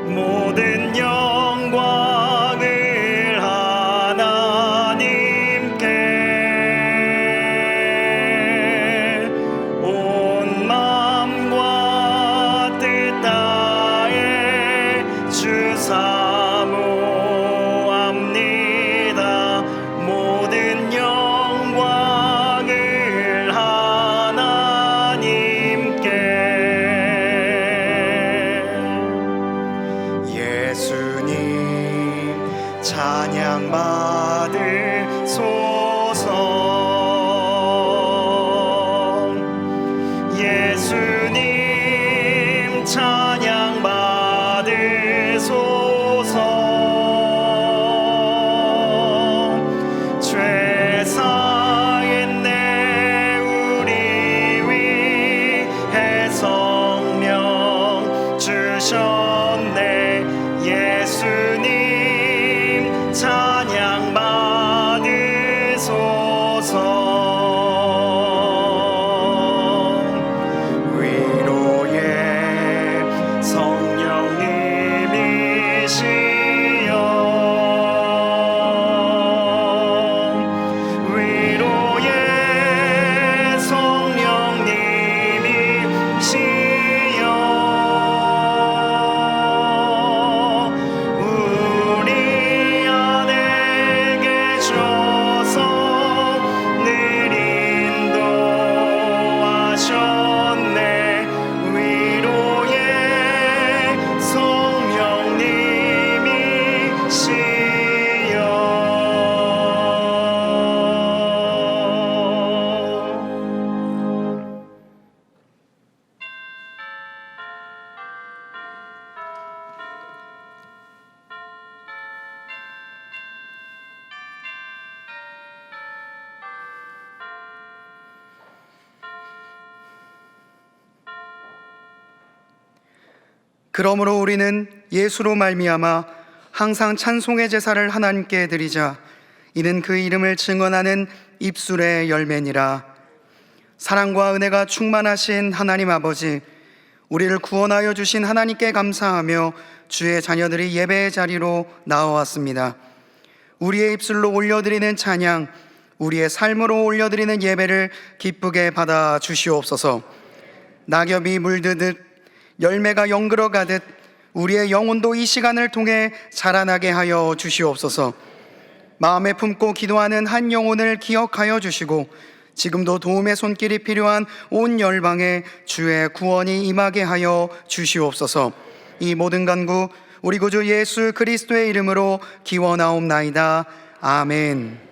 모든 영광을 하나님께 온 마음과 뜻 다해 주 사모합니다. 모든 영광을 하나님께. 예수님 찬양 받으소서. 예수님 찬양 받으소서. 죄 사했네 우리 위해 성령 주셨네. 예수님 찬양 받으소서. 위로의 성령님이시여 위로의 성령님이시여 우리 안에 계셔서 늘 인도하셨네. 위로의 성령님이시여. 그러므로 우리는 예수로 말미암아 항상 찬송의 제사를 하나님께 드리자. 이는 그 이름을 증언하는 입술의 열매니라. 사랑과 은혜가 충만하신 하나님 아버지, 우리를 구원하여 주신 하나님께 감사하며 주의 자녀들이 예배의 자리로 나와왔습니다. 우리의 입술로 올려드리는 찬양, 우리의 삶으로 올려드리는 예배를 기쁘게 받아 주시옵소서. 낙엽이 물드듯 열매가 연그러 가듯 우리의 영혼도 이 시간을 통해 자라나게 하여 주시옵소서. 마음에 품고 기도하는 한 영혼을 기억하여 주시고 지금도 도움의 손길이 필요한 온 열방에 주의 구원이 임하게 하여 주시옵소서. 이 모든 간구 우리 구주 예수 그리스도의 이름으로 기원하옵나이다. 아멘.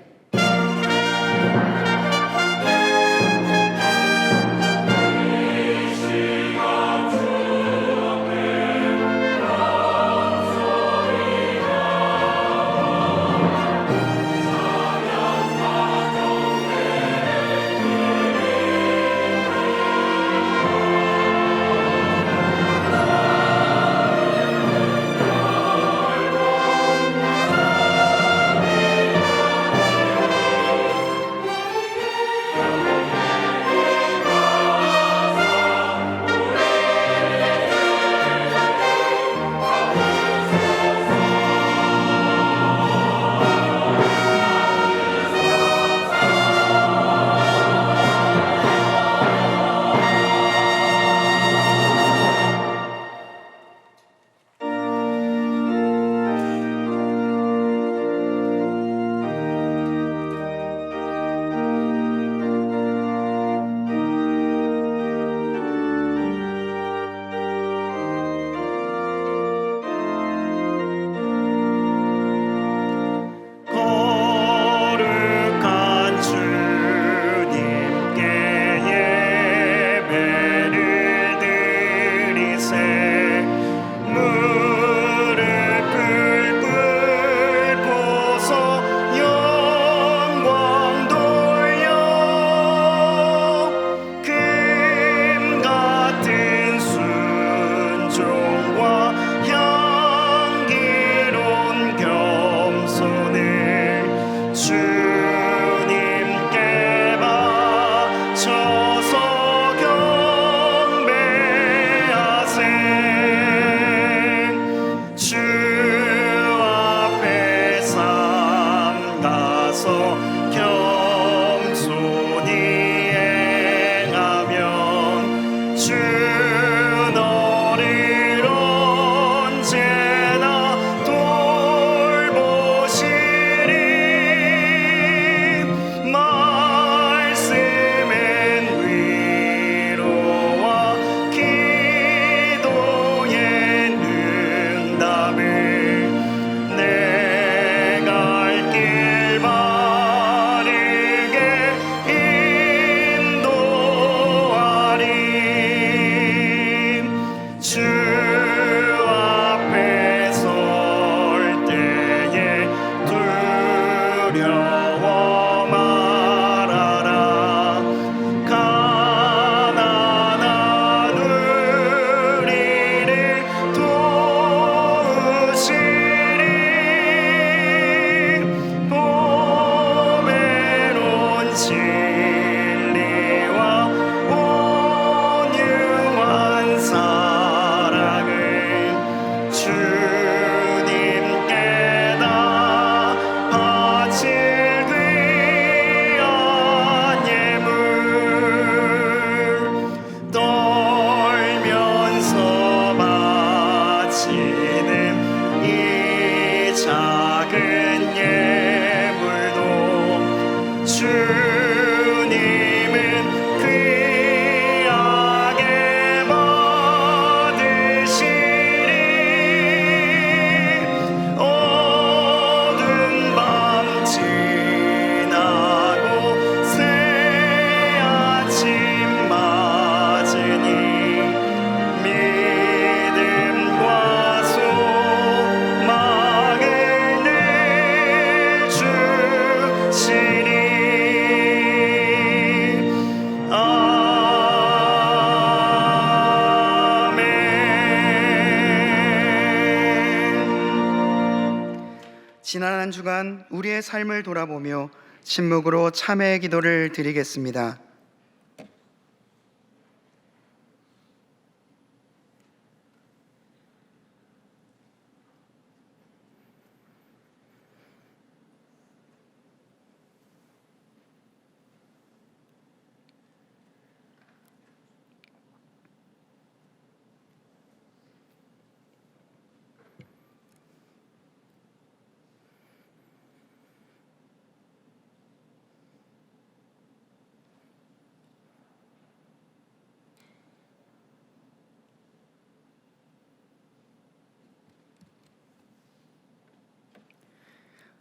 지난 한 주간 우리의 삶을 돌아보며 침묵으로 참회의 기도를 드리겠습니다.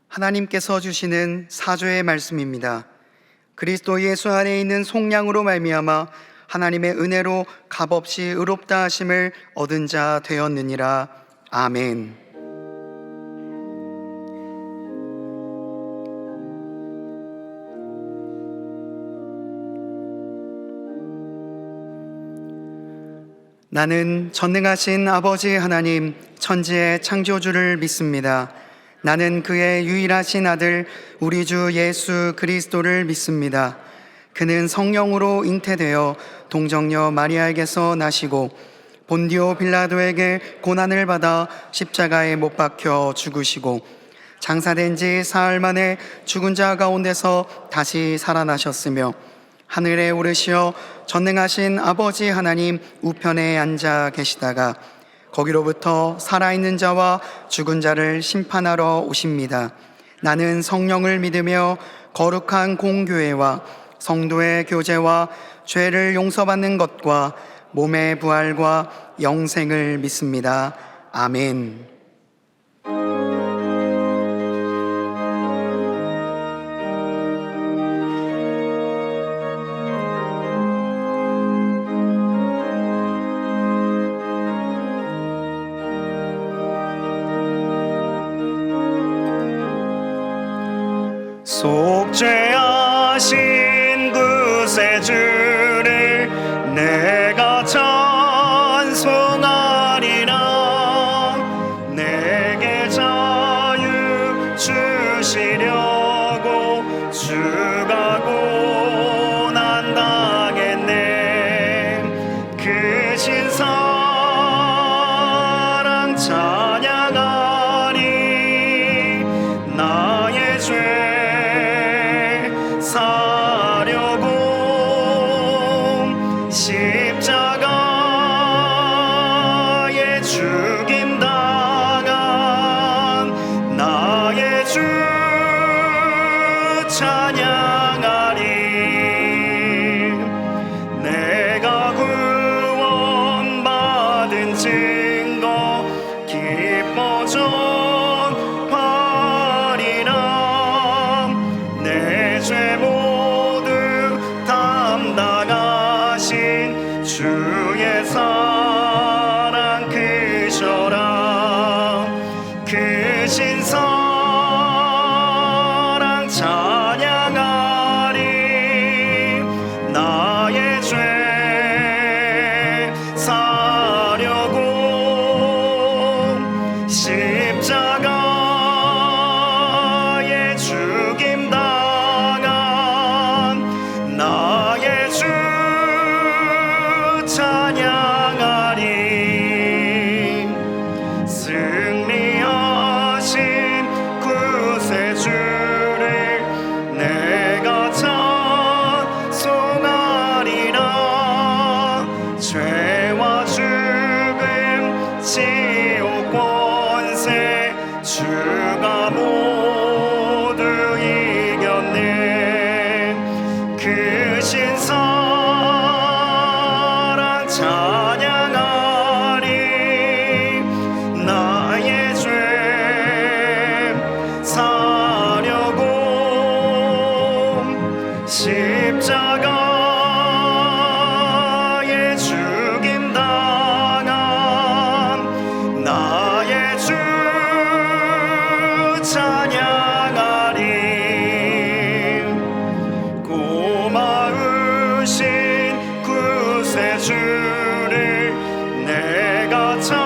하나님께서 주시는 사조의 말씀입니다. 그리스도 예수 안에 있는 속량으로 말미암아 하나님의 은혜로 값없이 의롭다 하심을 얻은 자 되었느니라. 아멘. 나는 전능하신 아버지 하나님, 천지의 창조주를 믿습니다. 나는 그의 유일하신 아들 우리 주 예수 그리스도를 믿습니다. 그는 성령으로 잉태되어 동정녀 마리아에게서 나시고 본디오 빌라도에게 고난을 받아 십자가에 못 박혀 죽으시고 장사된 지 사흘 만에 죽은 자 가운데서 다시 살아나셨으며 하늘에 오르시어 전능하신 아버지 하나님 우편에 앉아 계시다가 거기로부터 살아있는 자와 죽은 자를 심판하러 오십니다. 나는 성령을 믿으며 거룩한 공교회와 성도의 교제와 죄를 용서받는 것과 몸의 부활과 영생을 믿습니다. 아멘. 속죄하신 구세주를 내가 찬송하리라. 내게 자유 주시려고 주가 고난당했네. 그 신사랑 찬양하리. 나의 죄 사려고 십자가에 죽임당한 나의 주 찬양하리. 내가 구원받은 증거 기뻐 전하리라. 내 죄 모두 담당하신 주의 사랑 크셔라. 크신 사랑 찬양하리. 나의 죄 사려고 십자가에 죽임당한 나의 주 찬양하리. 승리하신 구세주를 내가 찬송하리라. 죄와 죽음 지옥 권세 주가 모두 이겼네. 크신 사랑 찬양하리. 나의 죄 사려고 십자가에 죽임당한 나의 주 찬양하리. 고마우신 구세주를 내가 찬송하리라.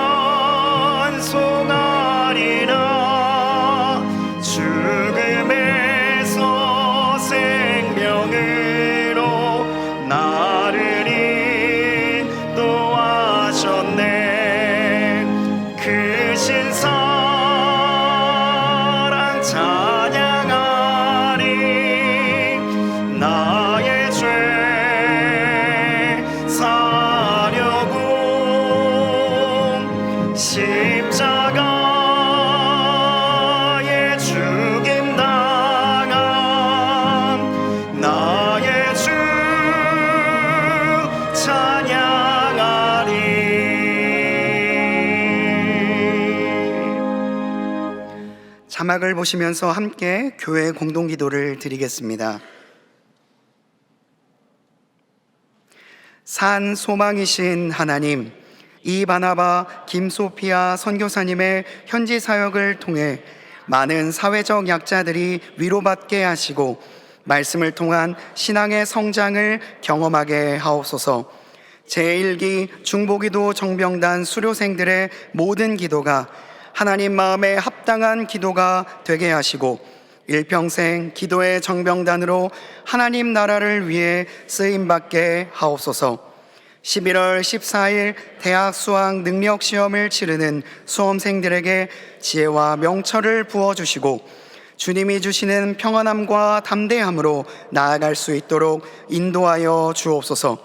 자막을 보시면서 함께 교회 공동기도를 드리겠습니다. 산 소망이신 하나님, 이 바나바 김소피아 선교사님의 현지 사역을 통해 많은 사회적 약자들이 위로받게 하시고 말씀을 통한 신앙의 성장을 경험하게 하옵소서. 제1기 중보기도 정병단 수료생들의 모든 기도가 하나님 마음에 합당한 기도가 되게 하시고 일평생 기도의 정병단으로 하나님 나라를 위해 쓰임받게 하옵소서. 11월 14일 대학 수학 능력 시험을 치르는 수험생들에게 지혜와 명철을 부어주시고 주님이 주시는 평안함과 담대함으로 나아갈 수 있도록 인도하여 주옵소서.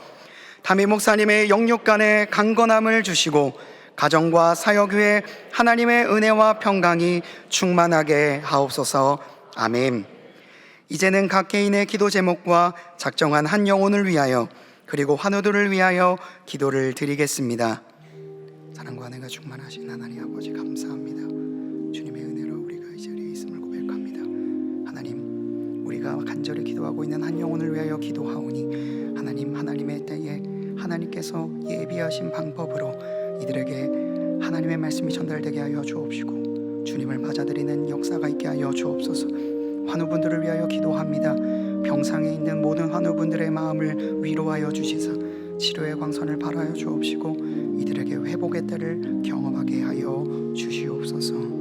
담임 목사님의 영육간에 강건함을 주시고 가정과 사역 위에 하나님의 은혜와 평강이 충만하게 하옵소서. 아멘. 이제는 각 개인의 기도 제목과 작정한 한 영혼을 위하여 그리고 환우들을 위하여 기도를 드리겠습니다. 사랑과 은혜가 충만하신 하나님 아버지 감사합니다. 주님의 은혜로 우리가 이 자리에 있음을 고백합니다. 하나님, 우리가 간절히 기도하고 있는 한 영혼을 위하여 기도하오니 하나님, 하나님의 때에 하나님께서 예비하신 방법으로 이들에게 하나님의 말씀이 전달되게 하여 주옵시고 주님을 맞아들이는 역사가 있게 하여 주옵소서. 환우분들을 위하여 기도합니다. 병상에 있는 모든 환우분들의 마음을 위로하여 주시사 치료의 광선을 발하여 주옵시고 이들에게 회복의 때를 경험하게 하여 주시옵소서.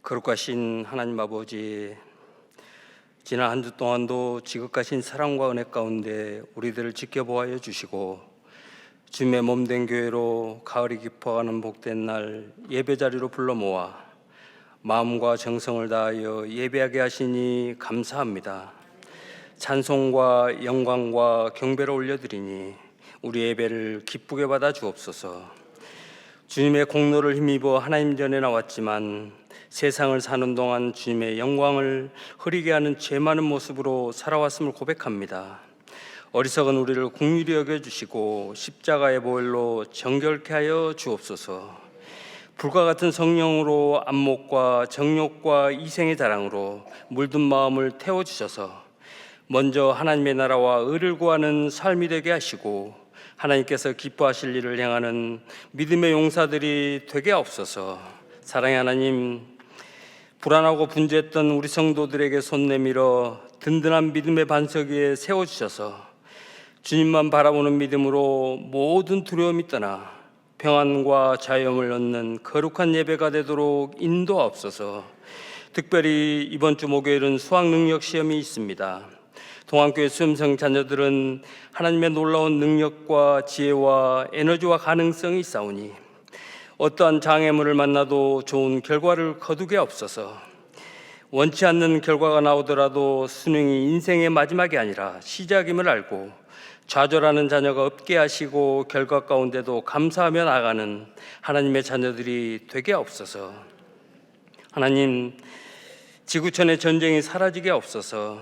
거룩하신 하나님 아버지, 지난 한 주 동안도 지극하신 사랑과 은혜 가운데 우리들을 지켜보아여 주시고 주님의 몸된 교회로 가을이 깊어가는 복된 날 예배 자리로 불러 모아 마음과 정성을 다하여 예배하게 하시니 감사합니다. 찬송과 영광과 경배를 올려드리니 우리 예배를 기쁘게 받아 주옵소서. 주님의 공로를 힘입어 하나님 전에 나왔지만 세상을 사는 동안 주님의 영광을 흐리게 하는 죄 많은 모습으로 살아왔음을 고백합니다. 어리석은 우리를 긍휼히 여겨주시고 십자가의 보혈로 정결케 하여 주옵소서. 불과 같은 성령으로 안목과 정욕과 이생의 자랑으로 물든 마음을 태워주셔서 먼저 하나님의 나라와 의를 구하는 삶이 되게 하시고 하나님께서 기뻐하실 일을 행하는 믿음의 용사들이 되게 하옵소서. 사랑의 하나님, 불안하고 분주했던 우리 성도들에게 손 내밀어 든든한 믿음의 반석 위에 세워주셔서 주님만 바라보는 믿음으로 모든 두려움이 떠나 평안과 자유함을 얻는 거룩한 예배가 되도록 인도하옵소서. 특별히 이번 주 목요일은 수학 능력 시험이 있습니다. 동안교회 수험생 자녀들은 하나님의 놀라운 능력과 지혜와 에너지와 가능성이 있사오니 어떠한 장애물을 만나도 좋은 결과를 거두게 없어서 원치 않는 결과가 나오더라도 수능이 인생의 마지막이 아니라 시작임을 알고 좌절하는 자녀가 없게 하시고 결과 가운데도 감사하며 나아가는 하나님의 자녀들이 되게 없어서 하나님, 지구촌의 전쟁이 사라지게 없어서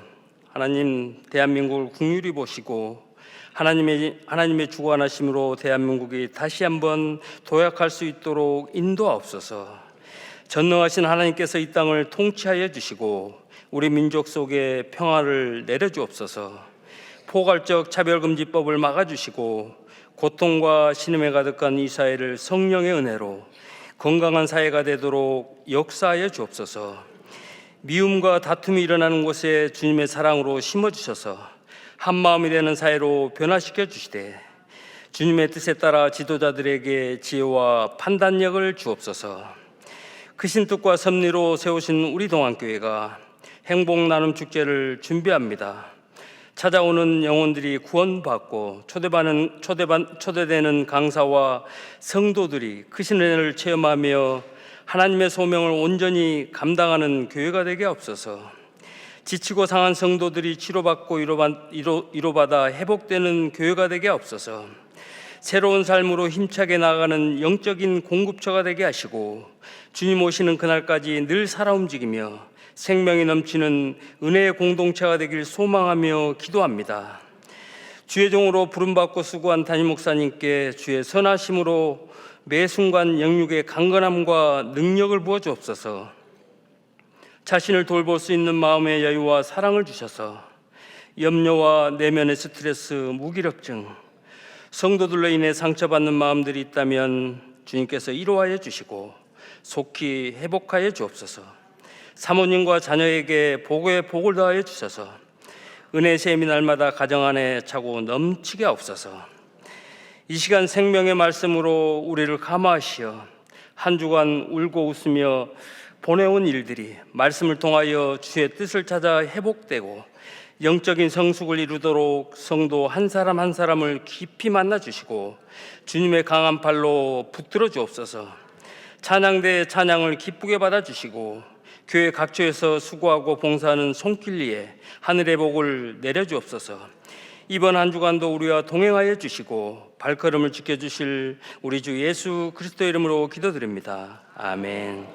하나님, 대한민국을 긍휼히 보시고 하나님의 주관하심으로 대한민국이 다시 한번 도약할 수 있도록 인도하옵소서. 전능하신 하나님께서 이 땅을 통치하여 주시고 우리 민족 속에 평화를 내려주옵소서. 포괄적 차별금지법을 막아주시고 고통과 신음에 가득한 이 사회를 성령의 은혜로 건강한 사회가 되도록 역사하여 주옵소서. 미움과 다툼이 일어나는 곳에 주님의 사랑으로 심어주셔서 한 마음이 되는 사회로 변화시켜 주시되 주님의 뜻에 따라 지도자들에게 지혜와 판단력을 주옵소서. 크신 뜻과 섭리로 세우신 우리 동안교회가 행복 나눔 축제를 준비합니다. 찾아오는 영혼들이 구원받고 초대되는 강사와 성도들이 크신 은혜를 체험하며 하나님의 소명을 온전히 감당하는 교회가 되게 하옵소서. 지치고 상한 성도들이 치료받고 위로받아 회복되는 교회가 되게 하옵소서. 새로운 삶으로 힘차게 나아가는 영적인 공급처가 되게 하시고 주님 오시는 그날까지 늘 살아 움직이며 생명이 넘치는 은혜의 공동체가 되길 소망하며 기도합니다. 주의 종으로 부름받고 수고한 담임 목사님께 주의 선하심으로 매 순간 영육의 강건함과 능력을 부어 주옵소서. 자신을 돌볼 수 있는 마음의 여유와 사랑을 주셔서 염려와 내면의 스트레스, 무기력증, 성도들로 인해 상처받는 마음들이 있다면 주님께서 위로하여 주시고 속히 회복하여 주옵소서. 사모님과 자녀에게 복의 복을 더하여 주셔서 은혜의 샘이 날마다 가정 안에 차고 넘치게 하옵소서. 이 시간 생명의 말씀으로 우리를 감화하시어 한 주간 울고 웃으며 보내온 일들이 말씀을 통하여 주의 뜻을 찾아 회복되고 영적인 성숙을 이루도록 성도 한 사람 한 사람을 깊이 만나 주시고 주님의 강한 팔로 붙들어 주옵소서. 찬양대의 찬양을 기쁘게 받아 주시고 교회 각처에서 수고하고 봉사하는 손길 위에 하늘의 복을 내려 주옵소서. 이번 한 주간도 우리와 동행하여 주시고 발걸음을 지켜주실 우리 주 예수 그리스도 이름으로 기도드립니다. 아멘.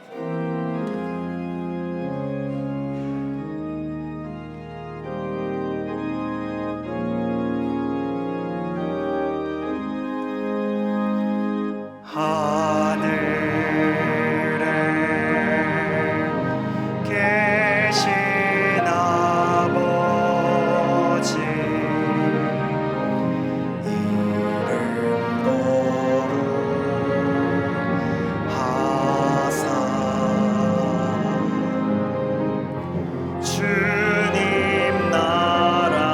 하늘에 계신 아버지 이름 거룩하사 주님 나라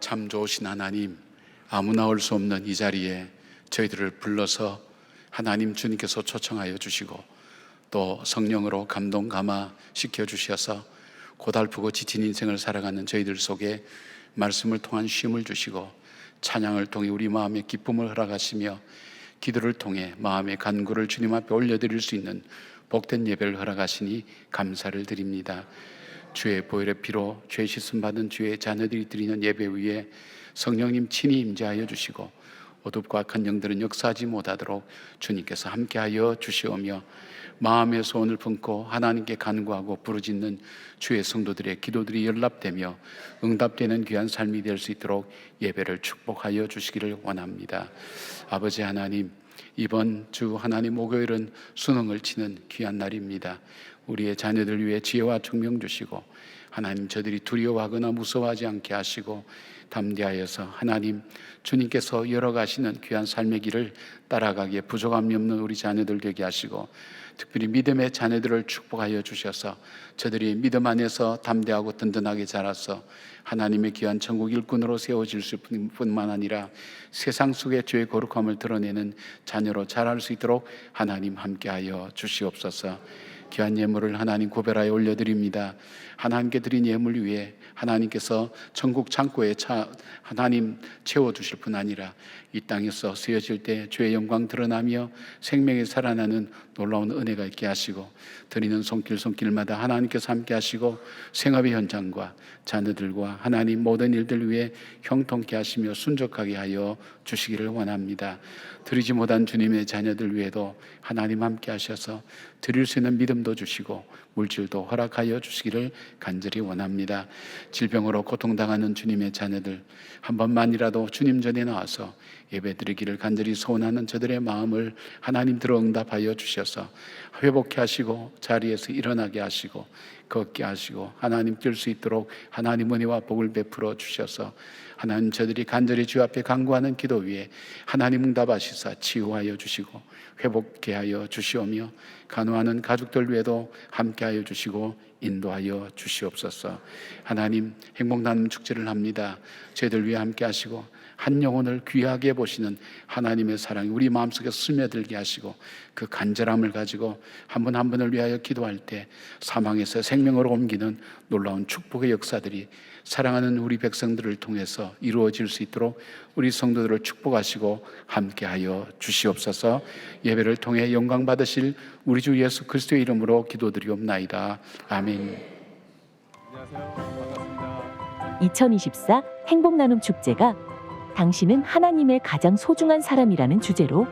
참 좋으신 하나님, 아무나 올 수 없는 이 자리에 저희들을 불러서 하나님 주님께서 초청하여 주시고 또 성령으로 감동 감화 시켜주셔서 고달프고 지친 인생을 살아가는 저희들 속에 말씀을 통한 쉼을 주시고 찬양을 통해 우리 마음의 기쁨을 허락하시며 기도를 통해 마음의 간구를 주님 앞에 올려드릴 수 있는 복된 예배를 허락하시니 감사를 드립니다. 주의 보혈의 피로 죄 씻음 받은 주의 자녀들이 드리는 예배 위에 성령님 친히 임재하여 주시고 어둡고 악한 영들은 역사하지 못하도록 주님께서 함께하여 주시오며 마음의 소원을 품고 하나님께 간구하고 부르짖는 주의 성도들의 기도들이 연락되며 응답되는 귀한 삶이 될 수 있도록 예배를 축복하여 주시기를 원합니다. 아버지 하나님, 이번 주 하나님 목요일은 수능을 치는 귀한 날입니다. 우리의 자녀들 위해 지혜와 총명 주시고 하나님 저들이 두려워하거나 무서워하지 않게 하시고 담대하여서 하나님 주님께서 열어가시는 귀한 삶의 길을 따라가기에 부족함이 없는 우리 자녀들 되게 하시고 특별히 믿음의 자녀들을 축복하여 주셔서 저들이 믿음 안에서 담대하고 든든하게 자라서 하나님의 귀한 천국 일꾼으로 세워질 뿐만 아니라 세상 속에 주의 거룩함을 드러내는 자녀로 자랄 수 있도록 하나님 함께하여 주시옵소서. 귀한 예물을 하나님 구별하여 올려드립니다. 하나님께 드린 예물 위에 하나님께서 천국 창고에 하나님 채워두실 뿐 아니라 이 땅에서 쓰여질 때 주의 영광 드러나며 생명이 살아나는 놀라운 은혜가 있게 하시고, 드리는 손길마다 하나님께서 함께 하시고 생업의 현장과 자녀들과 하나님 모든 일들 위해 형통케 하시며 순적하게 하여 주시기를 원합니다. 드리지 못한 주님의 자녀들 위에도 하나님 함께 하셔서 드릴 수 있는 믿음도 주시고 물질도 허락하여 주시기를 간절히 원합니다. 질병으로 고통당하는 주님의 자녀들, 한 번만이라도 주님 전에 나와서 예배드리기를 간절히 소원하는 저들의 마음을 하나님 들어 응답하여 주셔서 회복케 하시고 자리에서 일어나게 하시고 걷게 하시고 하나님 뛸 수 있도록 하나님 은혜와 복을 베풀어 주셔서 하나님 저들이 간절히 주 앞에 간구하는 기도 위에 하나님 응답하시사 치유하여 주시고 회복케 하여 주시오며, 간호하는 가족들 위에도 함께하여 주시고 인도하여 주시옵소서. 하나님, 행복나눔 축제를 합니다. 저희들 위해 함께 하시고 한 영혼을 귀하게 보시는 하나님의 사랑이 우리 마음속에 스며들게 하시고, 그 간절함을 가지고 한 분 한 분을 위하여 기도할 때 사망에서 생명으로 옮기는 놀라운 축복의 역사들이 사랑하는 우리 백성들을 통해서 이루어질 수 있도록 우리 성도들을 축복하시고 함께하여 주시옵소서. 예배를 통해 영광 받으실 우리 주 예수 그리스도의 이름으로 기도드리옵나이다. 아멘. 안녕하세요. 반갑습니다. 2024 행복나눔 축제가 당신은 하나님의 가장 소중한 사람이라는 주제로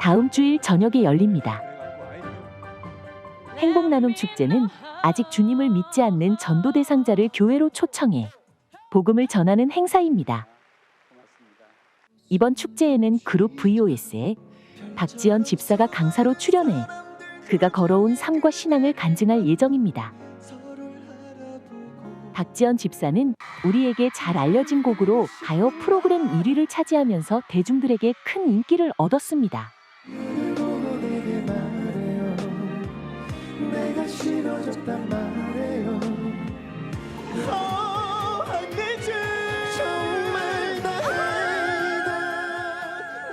다음 주일 저녁에 열립니다. 행복나눔 축제는 아직 주님을 믿지 않는 전도 대상자를 교회로 초청해 복음을 전하는 행사입니다. 이번 축제에는 그룹 VOS에 박지연 집사가 강사로 출연해 그가 걸어온 삶과 신앙을 간증할 예정입니다. 박지연 집사는 우리에게 잘 알려진 곡으로 가요 프로그램 1위를 차지하면서 대중들에게 큰 인기를 얻었습니다.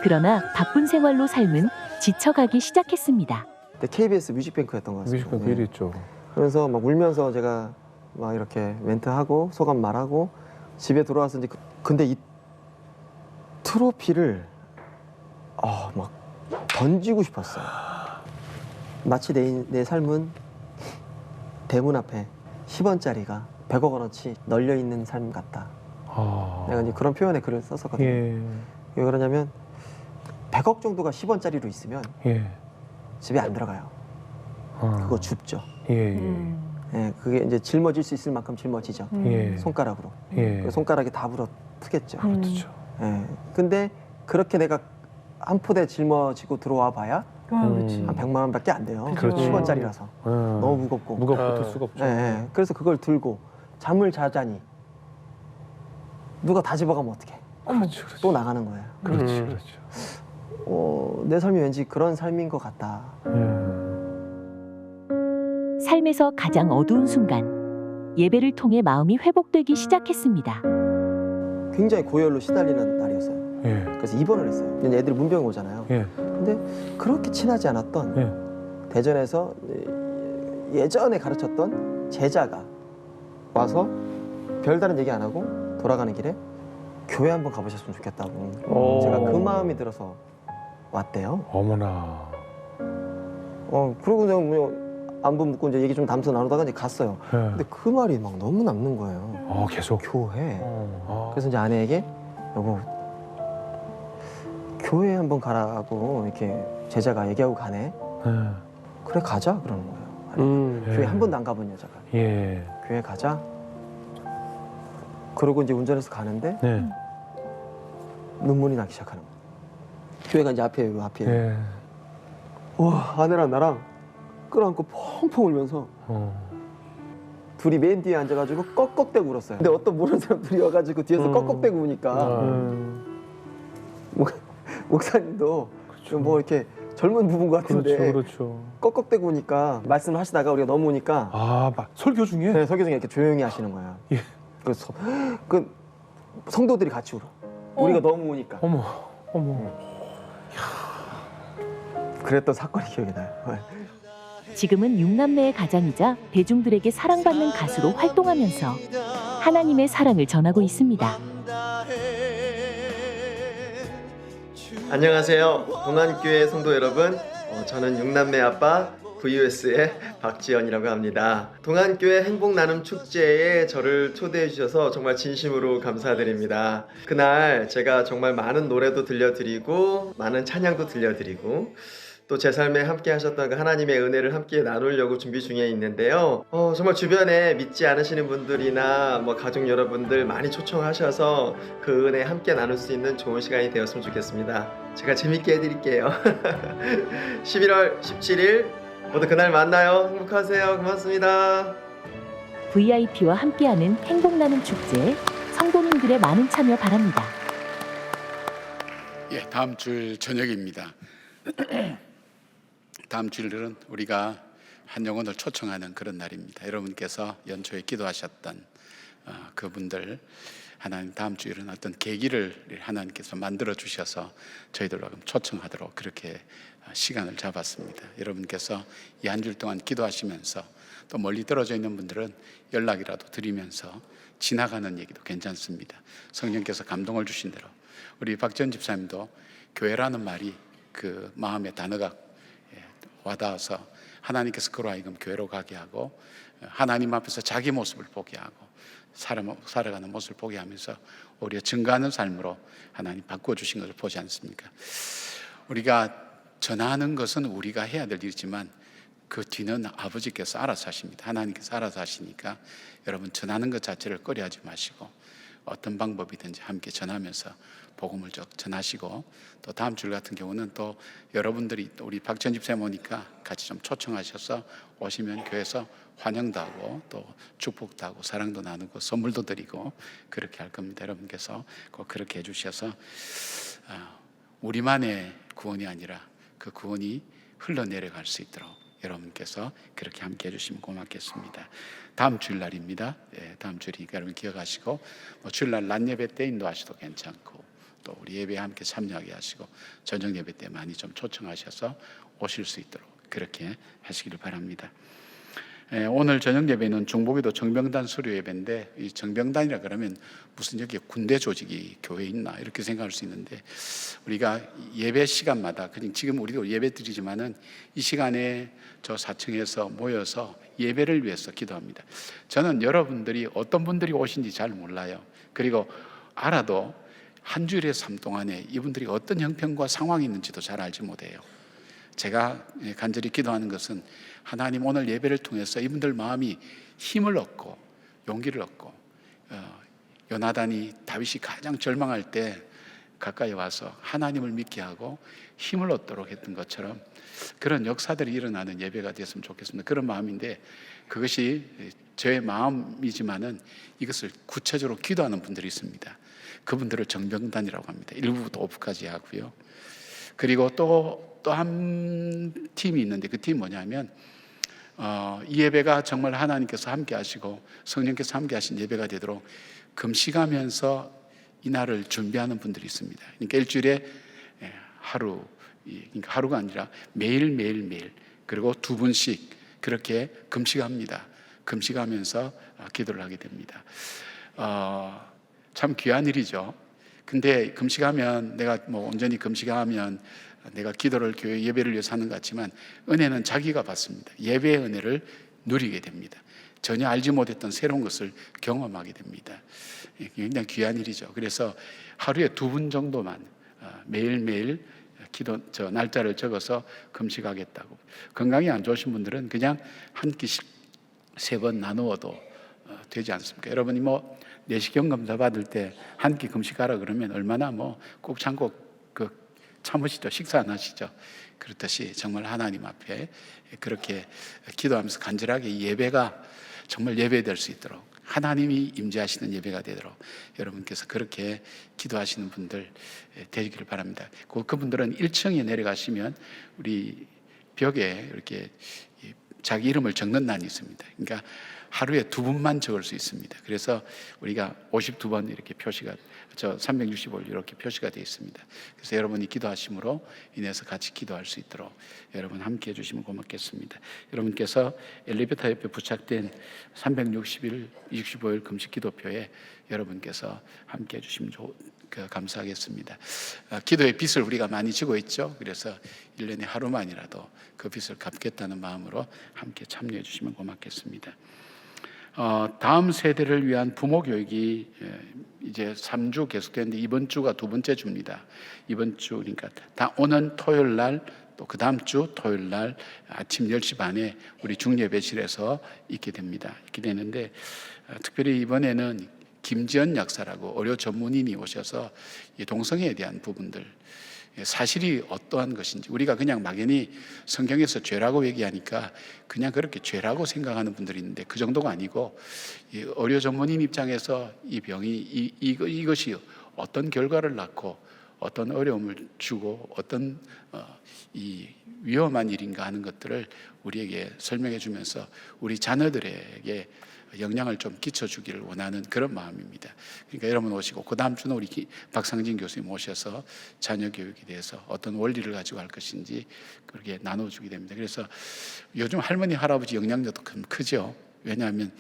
그러나 바쁜 생활로 삶은 지쳐가기 시작했습니다. KBS 뮤직뱅크였던 것 같습니다. 뮤직뱅크 1위였죠. 그래서 막 울면서 제가 막 이렇게 멘트하고 소감 말하고 집에 돌아와서 이제 근데 이 트로피를 막 던지고 싶었어요. 마치 내 삶은 대문 앞에 10원짜리가 100억 원어치 널려 있는 삶 같다. 내가 이제 그런 표현의 글을 썼었거든요. 왜 그러냐면 100억 정도가 10원짜리로 있으면 집에 안 들어가요. 그거 줍죠. 예, 그게 이제 짊어질 수 있을 만큼 짊어지죠. 손가락으로. 그 손가락이 다 불어 트겠죠. 그렇죠. 예. 근데 그렇게 내가 한 포대 짊어지고 들어와 봐야 한 100만 원밖에 안 돼요. 그렇죠. 10원짜리라서. 너무 무겁고. 무겁고 들 수가 없죠. 예, 예. 그래서 그걸 들고 잠을 자자니 누가 다 집어가면 어떡해. 그렇죠. 또 나가는 거예요. 그렇죠. 그렇죠. 내 삶이 왠지 그런 삶인 것 같다. 삶에서 가장 어두운 순간, 예배를 통해 마음이 회복되기 시작했습니다. 굉장히 고열로 시달리는 날이었어요. 그래서 입원을 했어요. 애들이 문병 오잖아요. 근데 그렇게 친하지 않았던 대전에서 예전에 가르쳤던 제자가 와서 별다른 얘기 안 하고 돌아가는 길에 교회 한번 가보셨으면 좋겠다고 제가 그 마음이 들어서 왔대요. 어머나. 그러고 내가 뭐 안부 묻고 이제 얘기 좀 담소 나누다가 이제 갔어요. 근데 그 말이 막 너무 남는 거예요. 계속. 교회. 그래서 이제 아내에게 여보 교회 한번 가라고 이렇게 제자가 얘기하고 가네. 그래 가자 그러는 거예요. 교회 한 번도 안 가본 여자가. 교회 가자. 그러고 이제 운전해서 가는데 눈물이 나기 시작하는 거예요. 교회가 이제 앞이에요. 와 아내랑 나랑 끌어안고 펑펑 울면서 둘이 맨 뒤에 앉아가지고 꺽꺽대고 울었어요. 근데 어떤 모르는 사람들이 와가지고 뒤에서 꺽꺽대고 우니까 목사님도 그렇죠. 뭐 이렇게 젊은 부분 같은데 그렇죠. 꺽꺽대고 우니까 말씀을 하시다가 우리가 넘어오니까 막 설교 중에? 네, 설교 중에 이렇게 조용히 하시는 거예요. 그래서 그 성도들이 같이 울어. 우리가 너무 우니까. 어머. 그랬던 사건이 기억이 나요. 지금은 6남매의 가장이자 대중들에게 사랑받는 가수로 활동하면서 하나님의 사랑을 전하고 있습니다. 안녕하세요. 동안교회 성도 여러분. 저는 6남매 아빠 VOS의 박지연이라고 합니다. 동안교회 행복나눔 축제에 저를 초대해 주셔서 정말 진심으로 감사드립니다. 그날 제가 정말 많은 노래도 들려드리고 많은 찬양도 들려드리고 또 제 삶에 함께 하셨던 그 하나님의 은혜를 함께 나누려고 준비 중에 있는데요. 정말 주변에 믿지 않으시는 분들이나 가족 여러분들 많이 초청하셔서 그 은혜 함께 나눌 수 있는 좋은 시간이 되었으면 좋겠습니다. 제가 재밌게 해드릴게요. 11월 17일 모두 그날 만나요. 행복하세요. 고맙습니다. VIP와 함께하는 행복나눔 축제에 성도님들의 많은 참여 바랍니다. 예, 다음 주 저녁입니다. 다음 주일은 우리가 한 영혼을 초청하는 그런 날입니다. 여러분께서 연초에 기도하셨던 그분들 하나님 다음 주일은 어떤 계기를 하나님께서 만들어 주셔서 저희들로 초청하도록 그렇게 시간을 잡았습니다. 여러분께서 이 한 주일 동안 기도하시면서 또 멀리 떨어져 있는 분들은 연락이라도 드리면서 지나가는 얘기도 괜찮습니다. 성령께서 감동을 주신 대로 우리 박지연 집사님도 교회라는 말이 그 마음의 단어가 와닿아서 하나님께서 그로 하여금 교회로 가게 하고 하나님 앞에서 자기 모습을 보게 하고 살아가는 모습을 보게 하면서 오히려 증거하는 삶으로 하나님 바꿔주신 것을 보지 않습니까? 우리가 전하는 것은 우리가 해야 될 일이지만 그 뒤는 아버지께서 알아서 하십니다. 하나님께서 알아서 하시니까 여러분 전하는 것 자체를 꺼려하지 마시고 어떤 방법이든지 함께 전하면서 복음을 전하시고 또 다음 주 같은 경우는 또 여러분들이 또 우리 박지연 집사님 오니까 같이 좀 초청하셔서 오시면 교회에서 환영도 하고 또 축복도 하고 사랑도 나누고 선물도 드리고 그렇게 할 겁니다. 여러분께서 꼭 그렇게 해주셔서 우리만의 구원이 아니라 그 구원이 흘러내려갈 수 있도록 여러분께서 그렇게 함께 해주시면 고맙겠습니다. 다음 주일날입니다. 다음 주일이니까 여러분 기억하시고 주일날 낮 예배 때 인도하셔도 괜찮고 또 우리 예배에 함께 참여하게 하시고 저녁 예배 때 많이 좀 초청하셔서 오실 수 있도록 그렇게 하시기를 바랍니다. 오늘 저녁 예배는 중보기도 정병단 수료 예배인데 이 정병단이라 그러면 무슨 여기 군대 조직이 교회에 있나 이렇게 생각할 수 있는데 우리가 예배 시간마다 그냥 지금 우리도 예배 드리지만은 이 시간에 저 4층에서 모여서 예배를 위해서 기도합니다. 저는 여러분들이 어떤 분들이 오신지 잘 몰라요. 그리고 알아도 한 주일의 삶 동안에 이분들이 어떤 형편과 상황이 있는지도 잘 알지 못해요. 제가 간절히 기도하는 것은 하나님 오늘 예배를 통해서 이분들 마음이 힘을 얻고 용기를 얻고 요나단이 다윗이 가장 절망할 때 가까이 와서 하나님을 믿게 하고 힘을 얻도록 했던 것처럼 그런 역사들이 일어나는 예배가 됐으면 좋겠습니다. 그런 마음인데 그것이 저의 마음이지만은 이것을 구체적으로 기도하는 분들이 있습니다. 그분들을 정병단이라고 합니다. 1부부터 5부까지 하고요. 그리고 또 한 팀이 있는데 그 팀이 뭐냐면 이 예배가 정말 하나님께서 함께 하시고 성령께서 함께 하신 예배가 되도록 금식하면서 이 날을 준비하는 분들이 있습니다. 그러니까 일주일에 하루, 그러니까 하루가 아니라 매일 그리고 2분씩 그렇게 금식합니다. 금식하면서 기도를 하게 됩니다. 참 귀한 일이죠. 근데 금식하면 내가 온전히 금식하면 내가 기도를 교회 예배를 위해서 하는 것 같지만 은혜는 자기가 받습니다. 예배의 은혜를 누리게 됩니다. 전혀 알지 못했던 새로운 것을 경험하게 됩니다. 굉장히 귀한 일이죠. 그래서 하루에 2분 정도만 매일매일 날짜를 적어서 금식하겠다고. 건강이 안 좋으신 분들은 그냥 한 끼씩 3번 나누어도 되지 않습니까? 여러분이 내시경 검사 받을 때 한 끼 금식하라 그러면 얼마나 꼭 참고 참으시죠. 식사 안 하시죠. 그렇듯이 정말 하나님 앞에 그렇게 기도하면서 간절하게 예배가 정말 예배될 수 있도록 하나님이 임재하시는 예배가 되도록 여러분께서 그렇게 기도하시는 분들 되기를 바랍니다. 그분들은 1층에 내려가시면 우리 벽에 이렇게 자기 이름을 적는 난이 있습니다. 그러니까 하루에 2번만 적을 수 있습니다. 그래서 우리가 52번 이렇게 표시가 365일 이렇게 표시가 되어 있습니다. 그래서 여러분이 기도하심으로 인해서 같이 기도할 수 있도록 여러분 함께 해주시면 고맙겠습니다. 여러분께서 엘리베이터 옆에 부착된 360일, 65일 금식 기도표에 여러분께서 함께 해주시면 감사하겠습니다. 기도의 빚을 우리가 많이 지고 있죠. 그래서 1년에 하루만이라도 그 빚을 갚겠다는 마음으로 함께 참여해 주시면 고맙겠습니다. 다음 세대를 위한 부모 교육이 이제 3주 계속되는데 이번 주가 2번째 주입니다. 이번 주 그러니까 오는 토요일 날 또 그 다음 주 토요일 날 아침 10시 반에 우리 중예배실에서 있게 됩니다. 있게 되는데 특별히 이번에는 김지연 약사라고 의료 전문인이 오셔서 이 동성애에 대한 부분들, 사실이 어떠한 것인지, 우리가 그냥 막연히 성경에서 죄라고 얘기하니까 그냥 그렇게 죄라고 생각하는 분들이 있는데 그 정도가 아니고, 이 의료 전문인 입장에서 이 병이 이것이 어떤 결과를 낳고 어떤 어려움을 주고 어떤 이 위험한 일인가 하는 것들을 우리에게 설명해 주면서 우리 자녀들에게 영향을 좀 끼쳐주기를 원하는 그런 마음입니다. 그러니까 여러분 오시고 그 다음 주는 우리 박상진 교수님 오셔서 자녀 교육에 대해서 어떤 원리를 가지고 할 것인지 그렇게 나눠주게 됩니다. 그래서 요즘 할머니 할아버지 영향력도 크죠. 왜냐하면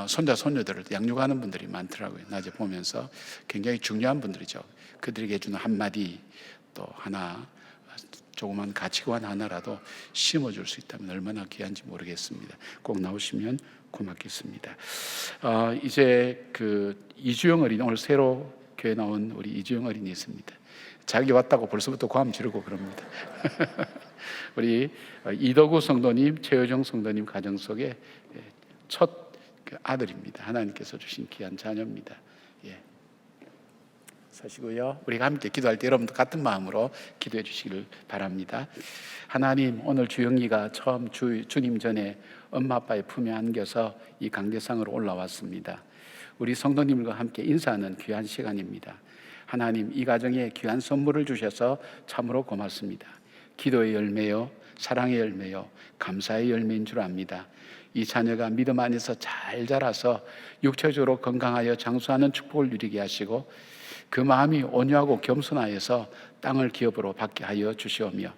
손자 손녀들을 양육하는 분들이 많더라고요. 낮에 보면서 굉장히 중요한 분들이죠. 그들에게 주는 한마디 또 하나, 조그만 가치관 하나라도 심어줄 수 있다면 얼마나 귀한지 모르겠습니다. 꼭 나오시면 고맙겠습니다. 이제 그 이주영 어린이, 오늘 새로 교회 나온 우리 이주영 어린이 있습니다. 자기 왔다고 벌써부터 고함 지르고 그럽니다. 우리 이덕우 성도님, 최효정 성도님 가정 속에 첫 아들입니다. 하나님께서 주신 귀한 자녀입니다. 서시고요. 우리가 함께 기도할 때 여러분도 같은 마음으로 기도해 주시기를 바랍니다. 하나님, 오늘 주영이가 처음 주님 전에 엄마 아빠의 품에 안겨서 이 강대상으로 올라왔습니다. 우리 성도님과 함께 인사하는 귀한 시간입니다. 하나님, 이 가정에 귀한 선물을 주셔서 참으로 고맙습니다. 기도의 열매요, 사랑의 열매요, 감사의 열매인 줄 압니다. 이 자녀가 믿음 안에서 잘 자라서 육체적으로 건강하여 장수하는 축복을 누리게 하시고 그 마음이 온유하고 겸손하여서 땅을 기업으로 받게 하여 주시오며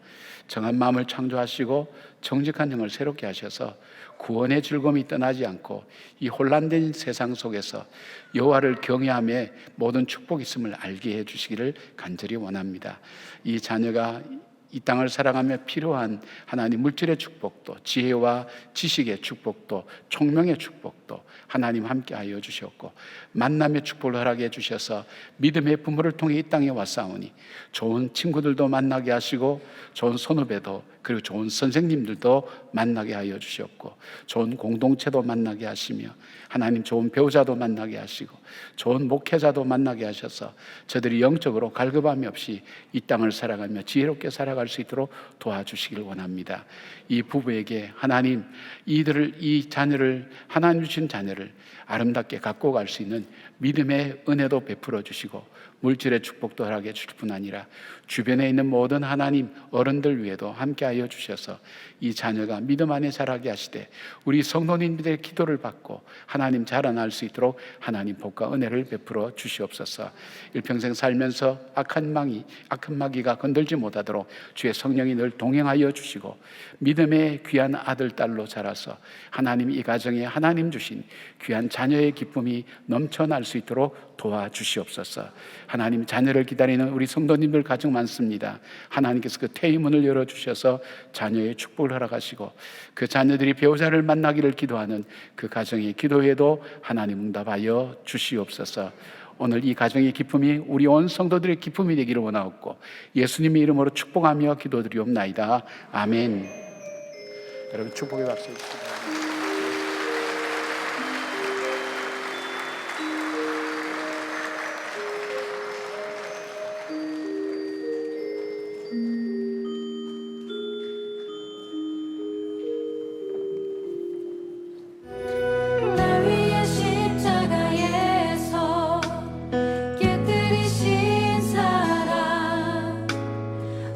정한 마음을 창조하시고 정직한 영을 새롭게 하셔서 구원의 즐거움이 떠나지 않고 이 혼란된 세상 속에서 여호와를 경외하며 모든 축복이 있음을 알게 해 주시기를 간절히 원합니다. 이 자녀가 이 땅을 살아가며 필요한 하나님 물질의 축복도, 지혜와 지식의 축복도, 총명의 축복도 하나님 함께 하여 주셨고 만남의 축복을 허락해 주셔서 믿음의 부모를 통해 이 땅에 왔사오니 좋은 친구들도 만나게 하시고 좋은 선후배도 그리고 좋은 선생님들도 만나게 하여 주셨고 좋은 공동체도 만나게 하시며 하나님 좋은 배우자도 만나게 하시고 좋은 목회자도 만나게 하셔서 저들이 영적으로 갈급함이 없이 이 땅을 살아가며 지혜롭게 살아갈 수 있도록 도와주시길 원합니다. 이 부부에게 하나님 이 자녀를 하나님 주신 자녀를 아름답게 갖고 갈 수 있는 믿음의 은혜도 베풀어 주시고 물질의 축복도 허락해 주실 뿐 아니라 주변에 있는 모든 하나님 어른들 위에도 함께하여 주셔서 이 자녀가 믿음 안에 자라게 하시되 우리 성도님들의 기도를 받고 하나님 자라날 수 있도록 하나님 복과 은혜를 베풀어 주시옵소서. 일평생 살면서 악한 마귀가 건들지 못하도록 주의 성령이 늘 동행하여 주시고 믿음의 귀한 아들 딸로 자라서 하나님 이 가정에 하나님 주신 귀한 자녀의 기쁨이 넘쳐날 수 있도록 도와주시옵소서. 하나님 자녀를 기다리는 우리 성도님들 가정 많습니다. 하나님께서 그 태의문을 열어주셔서 자녀의 축복을 허락하시고 그 자녀들이 배우자를 만나기를 기도하는 그 가정의 기도에도 하나님 응답하여 주시옵소서. 오늘 이 가정의 기쁨이 우리 온 성도들의 기쁨이 되기를 원하옵고 예수님의 이름으로 축복하며 기도드리옵나이다. 아멘. 여러분 축복의 박수 해주시기 바랍니다.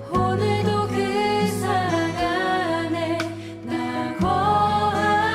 오늘도 그 사랑 안에 나 거하리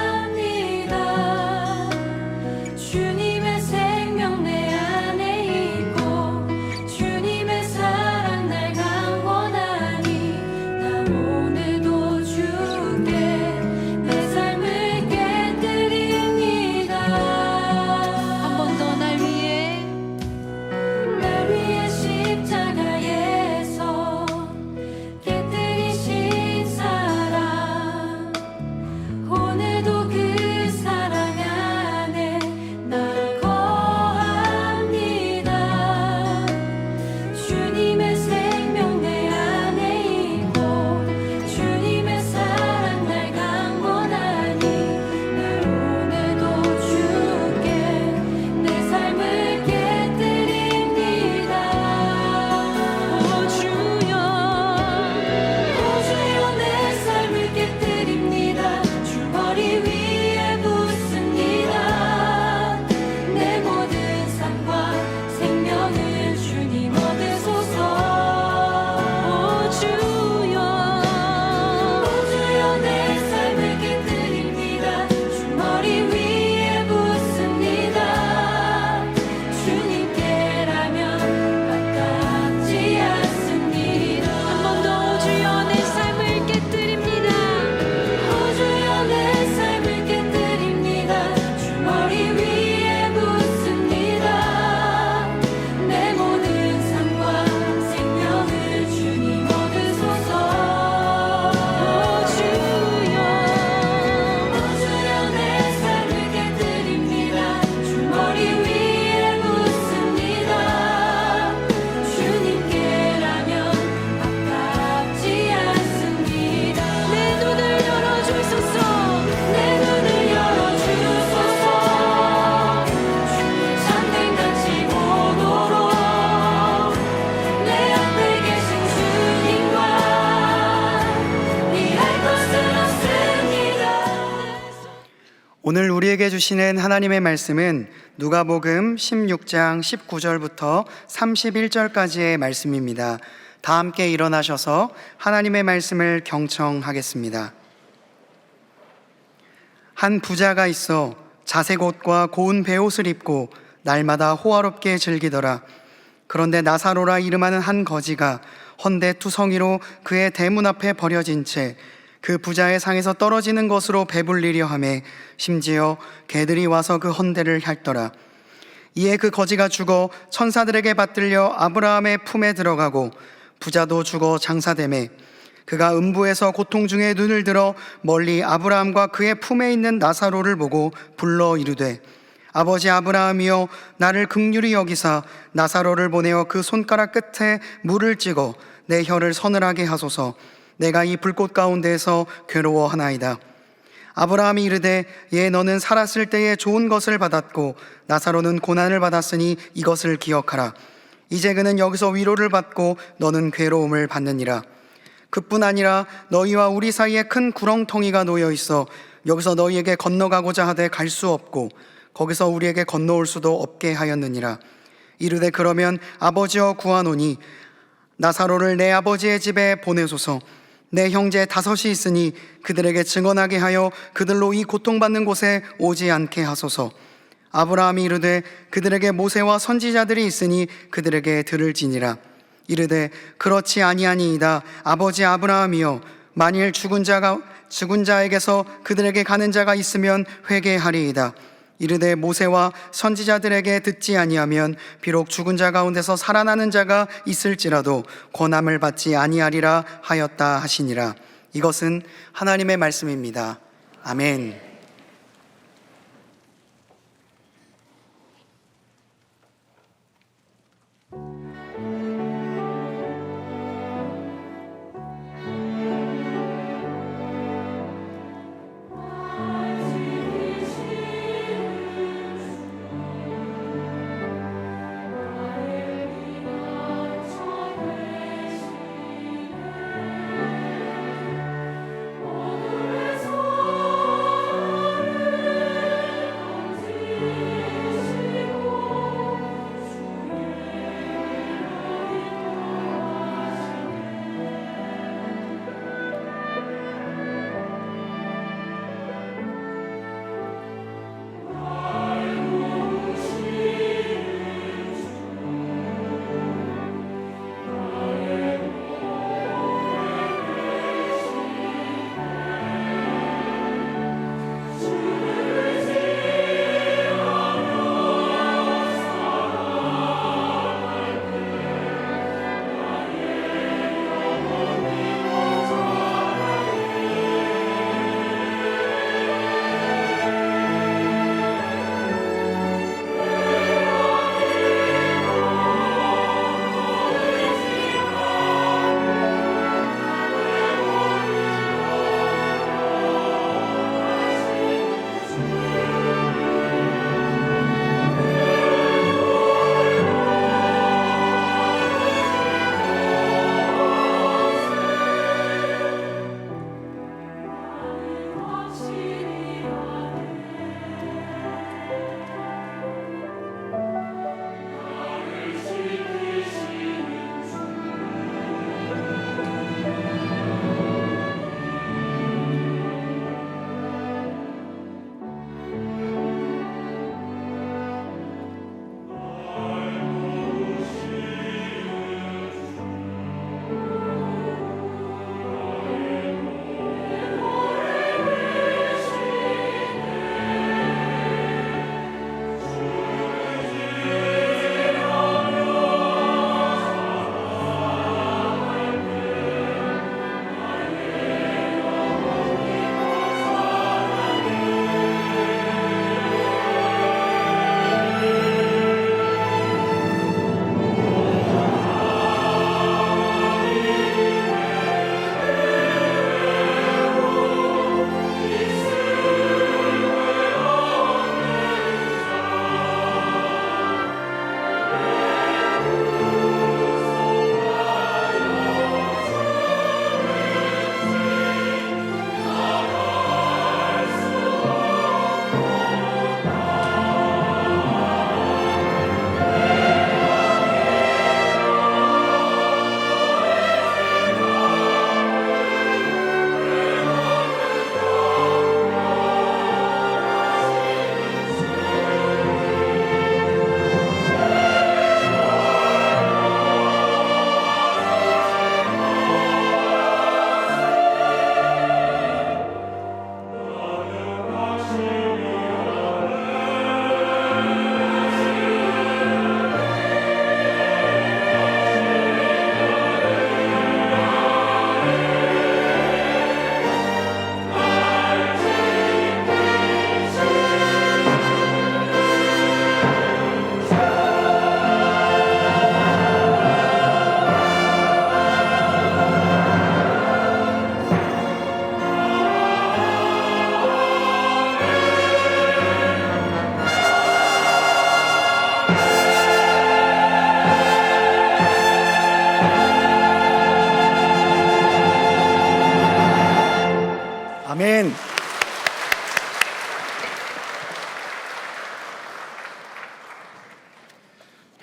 우리에게 주시는 하나님의 말씀은 누가복음 16장 19절부터 31절까지의 말씀입니다. 다 함께 일어나셔서 하나님의 말씀을 경청하겠습니다. 한 부자가 있어 자색 옷과 고운 베옷을 입고 날마다 호화롭게 즐기더라. 그런데 나사로라 이름하는 한 거지가 헌데 투성이로 그의 대문 앞에 버려진 채 그 부자의 상에서 떨어지는 것으로 배불리려 하매 심지어 개들이 와서 그 헌데를 핥더라. 이에 그 거지가 죽어 천사들에게 받들려 아브라함의 품에 들어가고 부자도 죽어 장사되매 그가 음부에서 고통 중에 눈을 들어 멀리 아브라함과 그의 품에 있는 나사로를 보고 불러 이르되 아버지 아브라함이여 나를 긍휼히 여기사 나사로를 보내어 그 손가락 끝에 물을 찍어 내 혀를 서늘하게 하소서. 내가 이 불꽃 가운데에서 괴로워하나이다. 아브라함이 이르되 예 너는 살았을 때에 좋은 것을 받았고 나사로는 고난을 받았으니 이것을 기억하라. 이제 그는 여기서 위로를 받고 너는 괴로움을 받느니라. 그뿐 아니라 너희와 우리 사이에 큰 구렁텅이가 놓여 있어 여기서 너희에게 건너가고자 하되 갈 수 없고 거기서 우리에게 건너올 수도 없게 하였느니라. 이르되 그러면 아버지여 구하노니 나사로를 내 아버지의 집에 보내소서. 내 형제 5이 있으니 그들에게 증언하게 하여 그들로 이 고통받는 곳에 오지 않게 하소서. 아브라함이 이르되 그들에게 모세와 선지자들이 있으니 그들에게 들을지니라. 이르되 그렇지 아니하니이다. 아버지 아브라함이여 만일 죽은 자에게서 그들에게 가는 자가 있으면 회개하리이다. 이르되 모세와 선지자들에게 듣지 아니하면 비록 죽은 자 가운데서 살아나는 자가 있을지라도 권함을 받지 아니하리라 하였다 하시니라. 이것은 하나님의 말씀입니다. 아멘.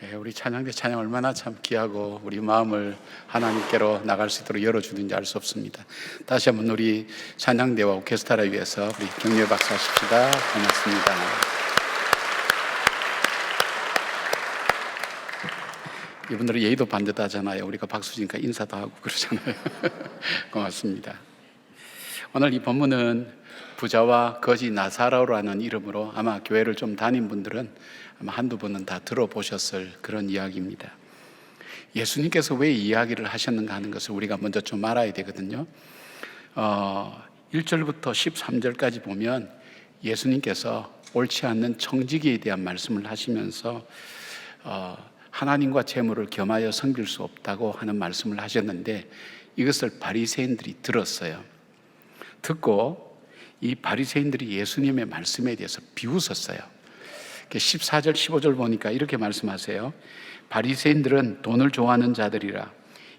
우리 찬양대 찬양 얼마나 참 귀하고 우리 마음을 하나님께로 나갈 수 있도록 열어주는지 알 수 없습니다. 다시 한번 우리 찬양대와 오케스트라를 위해서 우리 격려 박수하십시다. 고맙습니다. 이분들은 예의도 반듯하잖아요. 우리가 박수 치니까 인사도 하고 그러잖아요. 고맙습니다. 오늘 이 본문은 부자와 거지 나사로라는 이름으로 아마 교회를 좀 다닌 분들은 아마 한두 번은 다 들어보셨을 그런 이야기입니다. 예수님께서 왜 이 이야기를 하셨는가 하는 것을 우리가 먼저 좀 알아야 되거든요. 1절부터 13절까지 보면 예수님께서 옳지 않는 청지기에 대한 말씀을 하시면서 하나님과 재물을 겸하여 섬길 수 없다고 하는 말씀을 하셨는데 이것을 바리새인들이 들었어요. 듣고 이 바리새인들이 예수님의 말씀에 대해서 비웃었어요. 14절 15절 보니까 이렇게 말씀하세요. 바리새인들은 돈을 좋아하는 자들이라.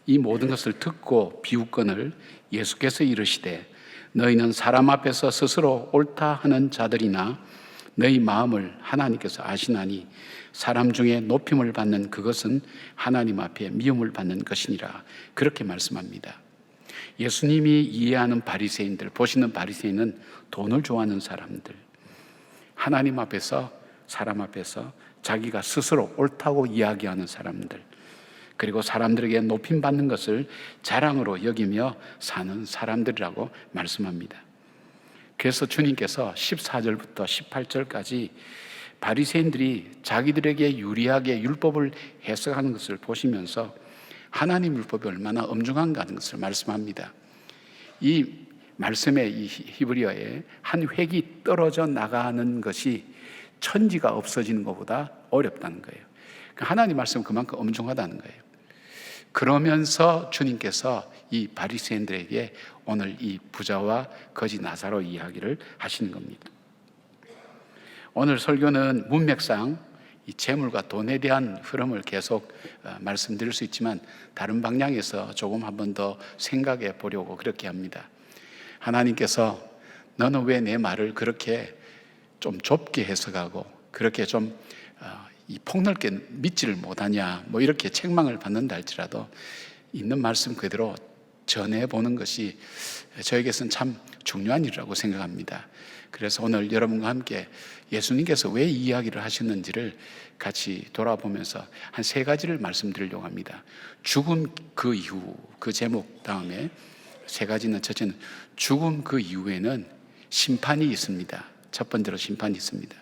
이 모든 것을 듣고 비웃거늘 예수께서 이르시되 너희는 사람 앞에서 스스로 옳다 하는 자들이나 너희 마음을 하나님께서 아시나니 사람 중에 높임을 받는 그것은 하나님 앞에 미움을 받는 것이니라. 그렇게 말씀합니다. 예수님이 이해하는 바리새인들, 보시는 바리새인은 돈을 좋아하는 사람들, 하나님 앞에서, 사람 앞에서 자기가 스스로 옳다고 이야기하는 사람들, 그리고 사람들에게 높임 받는 것을 자랑으로 여기며 사는 사람들이라고 말씀합니다. 그래서 주님께서 14절부터 18절까지 바리새인들이 자기들에게 유리하게 율법을 해석하는 것을 보시면서 하나님 율법이 얼마나 엄중한가 하는 것을 말씀합니다. 이 말씀의 이 히브리어에 한 획이 떨어져 나가는 것이 천지가 없어지는 것보다 어렵다는 거예요. 하나님 말씀은 그만큼 엄중하다는 거예요. 그러면서 주님께서 이 바리새인들에게 오늘 이 부자와 거지 나사로 이야기를 하시는 겁니다. 오늘 설교는 문맥상 이 재물과 돈에 대한 흐름을 계속 말씀드릴 수 있지만 다른 방향에서 조금 한 번 더 생각해 보려고 그렇게 합니다. 하나님께서 너는 왜 내 말을 그렇게 좀 좁게 해석하고 그렇게 좀 이 폭넓게 믿지를 못하냐, 뭐 이렇게 책망을 받는다 할지라도 있는 말씀 그대로 전해보는 것이 저에게서는 참 중요한 일이라고 생각합니다. 그래서 오늘 여러분과 함께 예수님께서 왜 이 이야기를 하셨는지를 같이 돌아보면서 한 세 가지를 말씀드리려고 합니다. 죽음 그 이후, 그 제목 다음에 세 가지는, 첫째는 죽음 그 이후에는 심판이 있습니다. 첫 번째로 심판이 있습니다.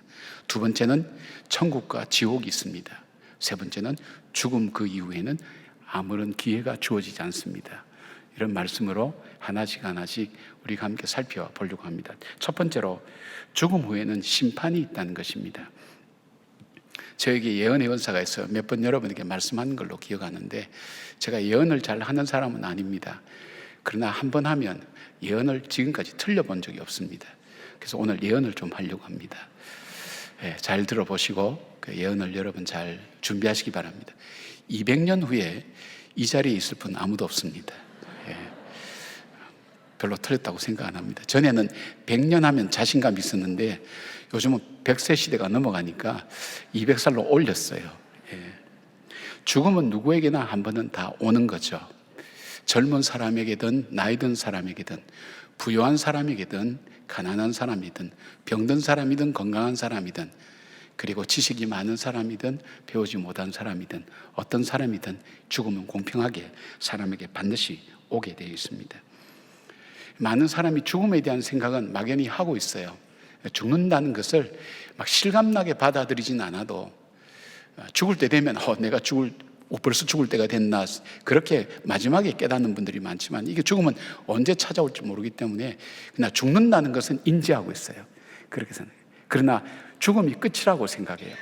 두 번째는 천국과 지옥이 있습니다. 세 번째는 죽음 그 이후에는 아무런 기회가 주어지지 않습니다. 이런 말씀으로 하나씩 하나씩 우리가 함께 살펴보려고 합니다. 첫 번째로 죽음 후에는 심판이 있다는 것입니다. 저에게 예언의 은사가 있어요. 몇 번 여러분에게 말씀한 걸로 기억하는데 제가 예언을 잘 하는 사람은 아닙니다. 그러나 한 번 하면 예언을 지금까지 틀려본 적이 없습니다. 그래서 오늘 예언을 좀 하려고 합니다. 잘 들어보시고 그 예언을 여러분 잘 준비하시기 바랍니다. 200년 후에 이 자리에 있을 분 아무도 없습니다. 별로 틀렸다고 생각 안 합니다. 전에는 100년 하면 자신감이 있었는데 요즘은 100세 시대가 넘어가니까 200살로 올렸어요. 죽음은 누구에게나 한 번은 다 오는 거죠. 젊은 사람에게든 나이 든 사람에게든 부유한 사람에게든 가난한 사람이든 병든 사람이든 건강한 사람이든 그리고 지식이 많은 사람이든 배우지 못한 사람이든 어떤 사람이든 죽음은 공평하게 사람에게 반드시 오게 되어 있습니다. 많은 사람이 죽음에 대한 생각은 막연히 하고 있어요. 죽는다는 것을 막 실감나게 받아들이진 않아도 죽을 때 되면 내가 벌써 죽을 때가 됐나 그렇게 마지막에 깨닫는 분들이 많지만 이게 죽음은 언제 찾아올지 모르기 때문에 그냥 죽는다는 것은 인지하고 있어요. 그렇게 생각해요. 그러나 죽음이 끝이라고 생각해요.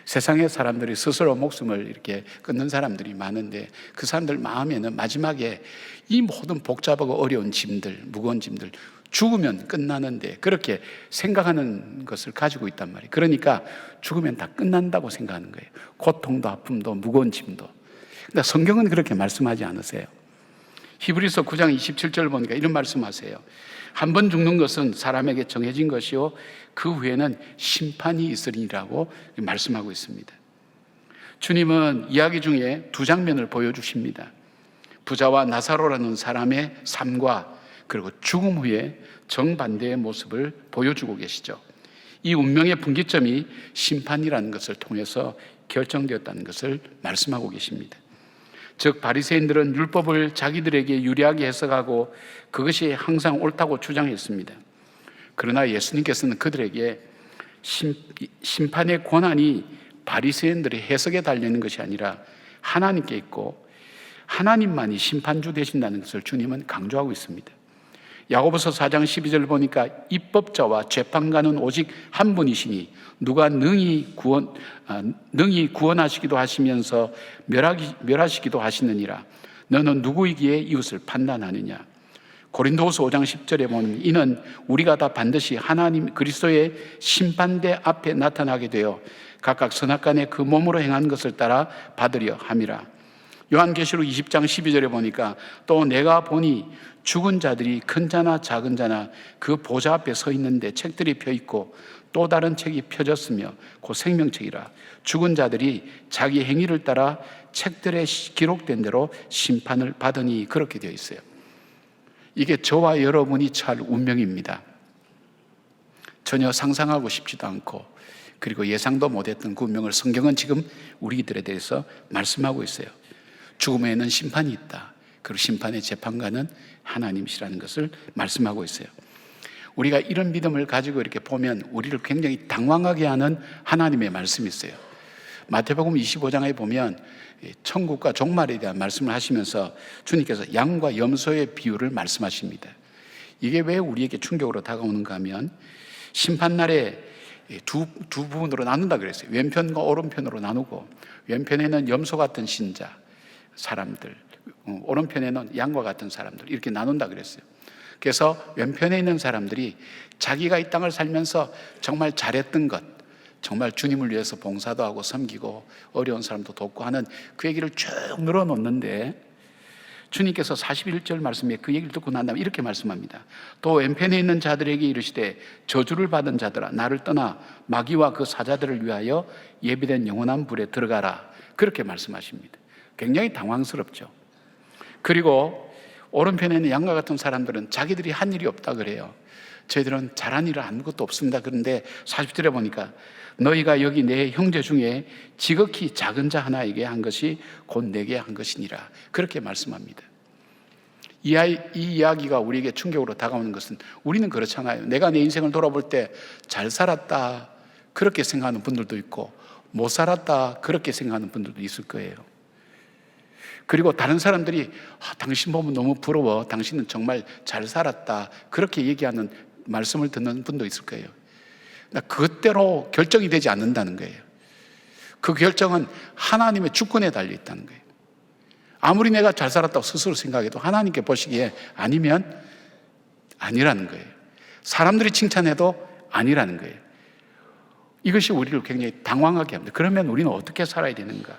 세상의 사람들이 스스로 목숨을 이렇게 끊는 사람들이 많은데 그 사람들 마음에는 마지막에 이 모든 복잡하고 어려운 짐들, 무거운 짐들 죽으면 끝나는데 그렇게 생각하는 것을 가지고 있단 말이에요. 그러니까 죽으면 다 끝난다고 생각하는 거예요. 고통도 아픔도 무거운 짐도. 근데 성경은 그렇게 말씀하지 않으세요. 히브리서 9장 27절 보니까 이런 말씀하세요. 한 번 죽는 것은 사람에게 정해진 것이요 그 후에는 심판이 있으리라고 말씀하고 있습니다. 주님은 이야기 중에 두 장면을 보여주십니다. 부자와 나사로라는 사람의 삶과 그리고 죽음 후에 정반대의 모습을 보여주고 계시죠. 이 운명의 분기점이 심판이라는 것을 통해서 결정되었다는 것을 말씀하고 계십니다. 즉 바리새인들은 율법을 자기들에게 유리하게 해석하고 그것이 항상 옳다고 주장했습니다. 그러나 예수님께서는 그들에게 심판의 권한이 바리새인들의 해석에 달리는 것이 아니라 하나님께 있고 하나님만이 심판주 되신다는 것을 주님은 강조하고 있습니다. 야고보서 4장 12절 보니까 입법자와 재판관은 오직 한 분이시니 누가 능히 구원하시기도 하시면서 멸하시기도 하시느니라. 너는 누구이기에 이웃을 판단하느냐. 고린도후서 5장 10절에 보면 이는 우리가 다 반드시 하나님 그리스도의 심판대 앞에 나타나게 되어 각각 선악간에 그 몸으로 행한 것을 따라 받으려 함이라. 요한계시록 20장 12절에 보니까 또 내가 보니 죽은 자들이 큰 자나 작은 자나 그 보좌 앞에 서 있는데 책들이 펴 있고 또 다른 책이 펴졌으며 그 생명책이라. 죽은 자들이 자기 행위를 따라 책들에 기록된 대로 심판을 받으니 그렇게 되어 있어요. 이게 저와 여러분이 처할 운명입니다. 전혀 상상하고 싶지도 않고 그리고 예상도 못했던 그 운명을 성경은 지금 우리들에 대해서 말씀하고 있어요. 죽음에는 심판이 있다. 그리고 심판의 재판관은 하나님이시라는 것을 말씀하고 있어요. 우리가 이런 믿음을 가지고 이렇게 보면 우리를 굉장히 당황하게 하는 하나님의 말씀이 있어요. 마태복음 25장에 보면 천국과 종말에 대한 말씀을 하시면서 주님께서 양과 염소의 비유를 말씀하십니다. 이게 왜 우리에게 충격으로 다가오는가 하면 심판날에 두 부분으로 나눈다 그랬어요. 왼편과 오른편으로 나누고 왼편에는 염소 같은 신자 사람들, 오른편에는 양과 같은 사람들 이렇게 나눈다 그랬어요. 그래서 왼편에 있는 사람들이 자기가 이 땅을 살면서 정말 잘했던 것, 정말 주님을 위해서 봉사도 하고 섬기고 어려운 사람도 돕고 하는 그 얘기를 쭉 늘어놓는데 주님께서 41절 말씀에 그 얘기를 듣고 난 다음에 이렇게 말씀합니다. 또 왼편에 있는 자들에게 이르시되 저주를 받은 자들아 나를 떠나 마귀와 그 사자들을 위하여 예비된 영원한 불에 들어가라. 그렇게 말씀하십니다. 굉장히 당황스럽죠. 그리고 오른편에 있는 양과 같은 사람들은 자기들이 한 일이 없다 그래요. 저희들은 잘한 일은 아무것도 없습니다. 그런데 40절에 보니까 너희가 여기 내 형제 중에 지극히 작은 자 하나에게 한 것이 곧 내게 한 것이니라. 그렇게 말씀합니다. 이 이야기가 우리에게 충격으로 다가오는 것은 우리는 그렇잖아요. 내가 내 인생을 돌아볼 때 잘 살았다 그렇게 생각하는 분들도 있고 못 살았다 그렇게 생각하는 분들도 있을 거예요. 그리고 다른 사람들이 당신 보면 너무 부러워, 당신은 정말 잘 살았다 그렇게 얘기하는 말씀을 듣는 분도 있을 거예요. 그것대로 결정이 되지 않는다는 거예요. 그 결정은 하나님의 주권에 달려 있다는 거예요. 아무리 내가 잘 살았다고 스스로 생각해도 하나님께 보시기에 아니면 아니라는 거예요. 사람들이 칭찬해도 아니라는 거예요. 이것이 우리를 굉장히 당황하게 합니다. 그러면 우리는 어떻게 살아야 되는가?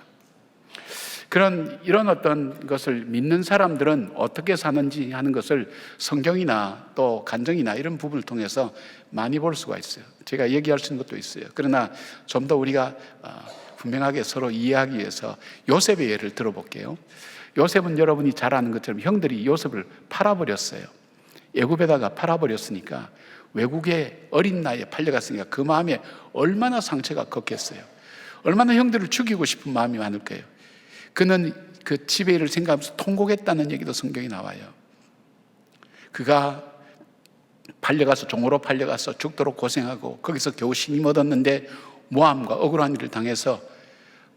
이런 어떤 것을 믿는 사람들은 어떻게 사는지 하는 것을 성경이나 또 간증이나 이런 부분을 통해서 많이 볼 수가 있어요. 제가 얘기할 수 있는 것도 있어요. 그러나 좀 더 우리가 분명하게 서로 이해하기 위해서 요셉의 예를 들어볼게요. 요셉은 여러분이 잘 아는 것처럼 형들이 요셉을 팔아버렸어요. 애굽에다가 팔아버렸으니까 외국에 어린 나이에 팔려갔으니까 그 마음에 얼마나 상처가 컸겠어요. 얼마나 형들을 죽이고 싶은 마음이 많을 거예요. 그는 그 집의 일을 생각하면서 통곡했다는 얘기도 성경에 나와요. 그가 팔려가서 종으로 팔려가서 죽도록 고생하고 거기서 겨우 신임 얻었는데 모함과 억울한 일을 당해서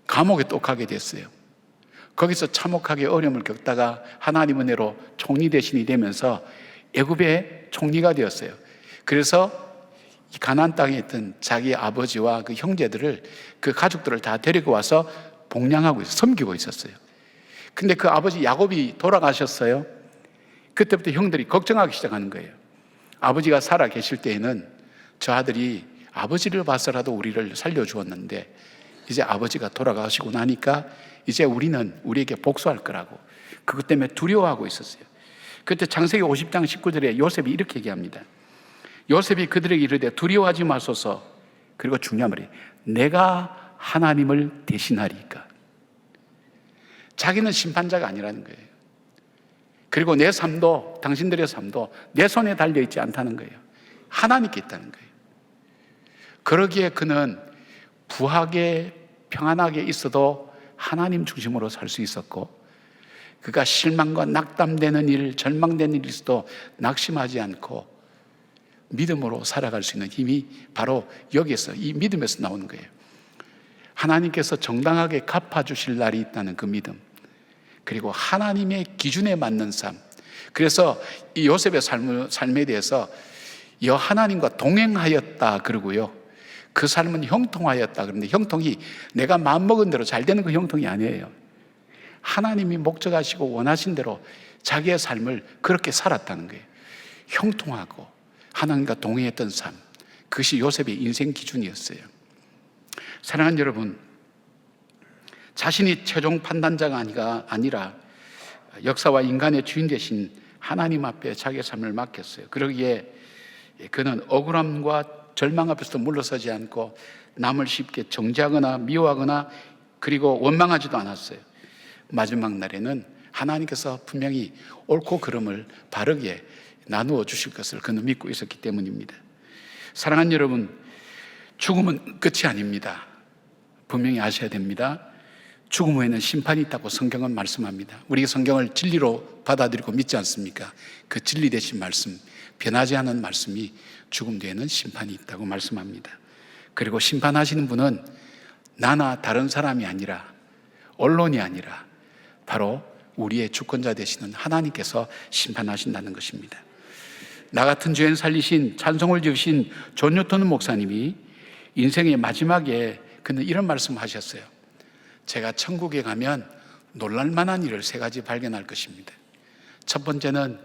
감옥에 또 가게 됐어요. 거기서 참혹하게 어려움을 겪다가 하나님 은혜로 총리 대신이 되면서 애굽의 총리가 되었어요. 그래서 가나안 땅에 있던 자기 아버지와 그 형제들을 그 가족들을 다 데리고 와서 봉양하고 섬기고 있었어요. 근데 그 아버지 야곱이 돌아가셨어요. 그때부터 형들이 걱정하기 시작하는 거예요. 아버지가 살아 계실 때에는 저 아들이 아버지를 봐서라도 우리를 살려주었는데 이제 아버지가 돌아가시고 나니까 이제 우리는 우리에게 복수할 거라고 그것 때문에 두려워하고 있었어요. 그때 창세기 50장 19절에 요셉이 이렇게 얘기합니다. 요셉이 그들에게 이르되 두려워하지 마소서. 그리고 중요한 말이 내가 하나님을 대신하리까. 자기는 심판자가 아니라는 거예요. 그리고 내 삶도, 당신들의 삶도 내 손에 달려있지 않다는 거예요. 하나님께 있다는 거예요. 그러기에 그는 부하게 평안하게 있어도 하나님 중심으로 살 수 있었고, 그가 실망과 낙담되는 일, 절망되는 일이 있어도 낙심하지 않고 믿음으로 살아갈 수 있는 힘이 바로 여기에서, 이 믿음에서 나오는 거예요. 하나님께서 정당하게 갚아주실 날이 있다는 그 믿음, 그리고 하나님의 기준에 맞는 삶. 그래서 이 요셉의 삶에 대해서 하나님과 동행하였다 그러고요, 그 삶은 형통하였다. 그런데 형통이 내가 마음먹은 대로 잘 되는 그 형통이 아니에요. 하나님이 목적하시고 원하신 대로 자기의 삶을 그렇게 살았다는 거예요. 형통하고 하나님과 동행했던 삶, 그것이 요셉의 인생 기준이었어요. 사랑하는 여러분, 자신이 최종 판단자가 아니라 역사와 인간의 주인 되신 하나님 앞에 자기의 삶을 맡겼어요. 그러기에 그는 억울함과 절망 앞에서 물러서지 않고 남을 쉽게 정죄하거나 미워하거나 그리고 원망하지도 않았어요. 마지막 날에는 하나님께서 분명히 옳고 그름을 바르게 나누어 주실 것을 그는 믿고 있었기 때문입니다. 사랑하는 여러분, 죽음은 끝이 아닙니다. 분명히 아셔야 됩니다. 죽음 후에는 심판이 있다고 성경은 말씀합니다. 우리 성경을 진리로 받아들이고 믿지 않습니까? 그 진리 되신 말씀, 변하지 않은 말씀이 죽음 뒤에는 심판이 있다고 말씀합니다. 그리고 심판하시는 분은 나나 다른 사람이 아니라, 언론이 아니라 바로 우리의 주권자 되시는 하나님께서 심판하신다는 것입니다. 나 같은 죄인 살리신, 찬송을 지으신 존 뉴턴 목사님이 인생의 마지막에 그는 이런 말씀을 하셨어요. 제가 천국에 가면 놀랄만한 일을 3가지 발견할 것입니다. 첫 번째는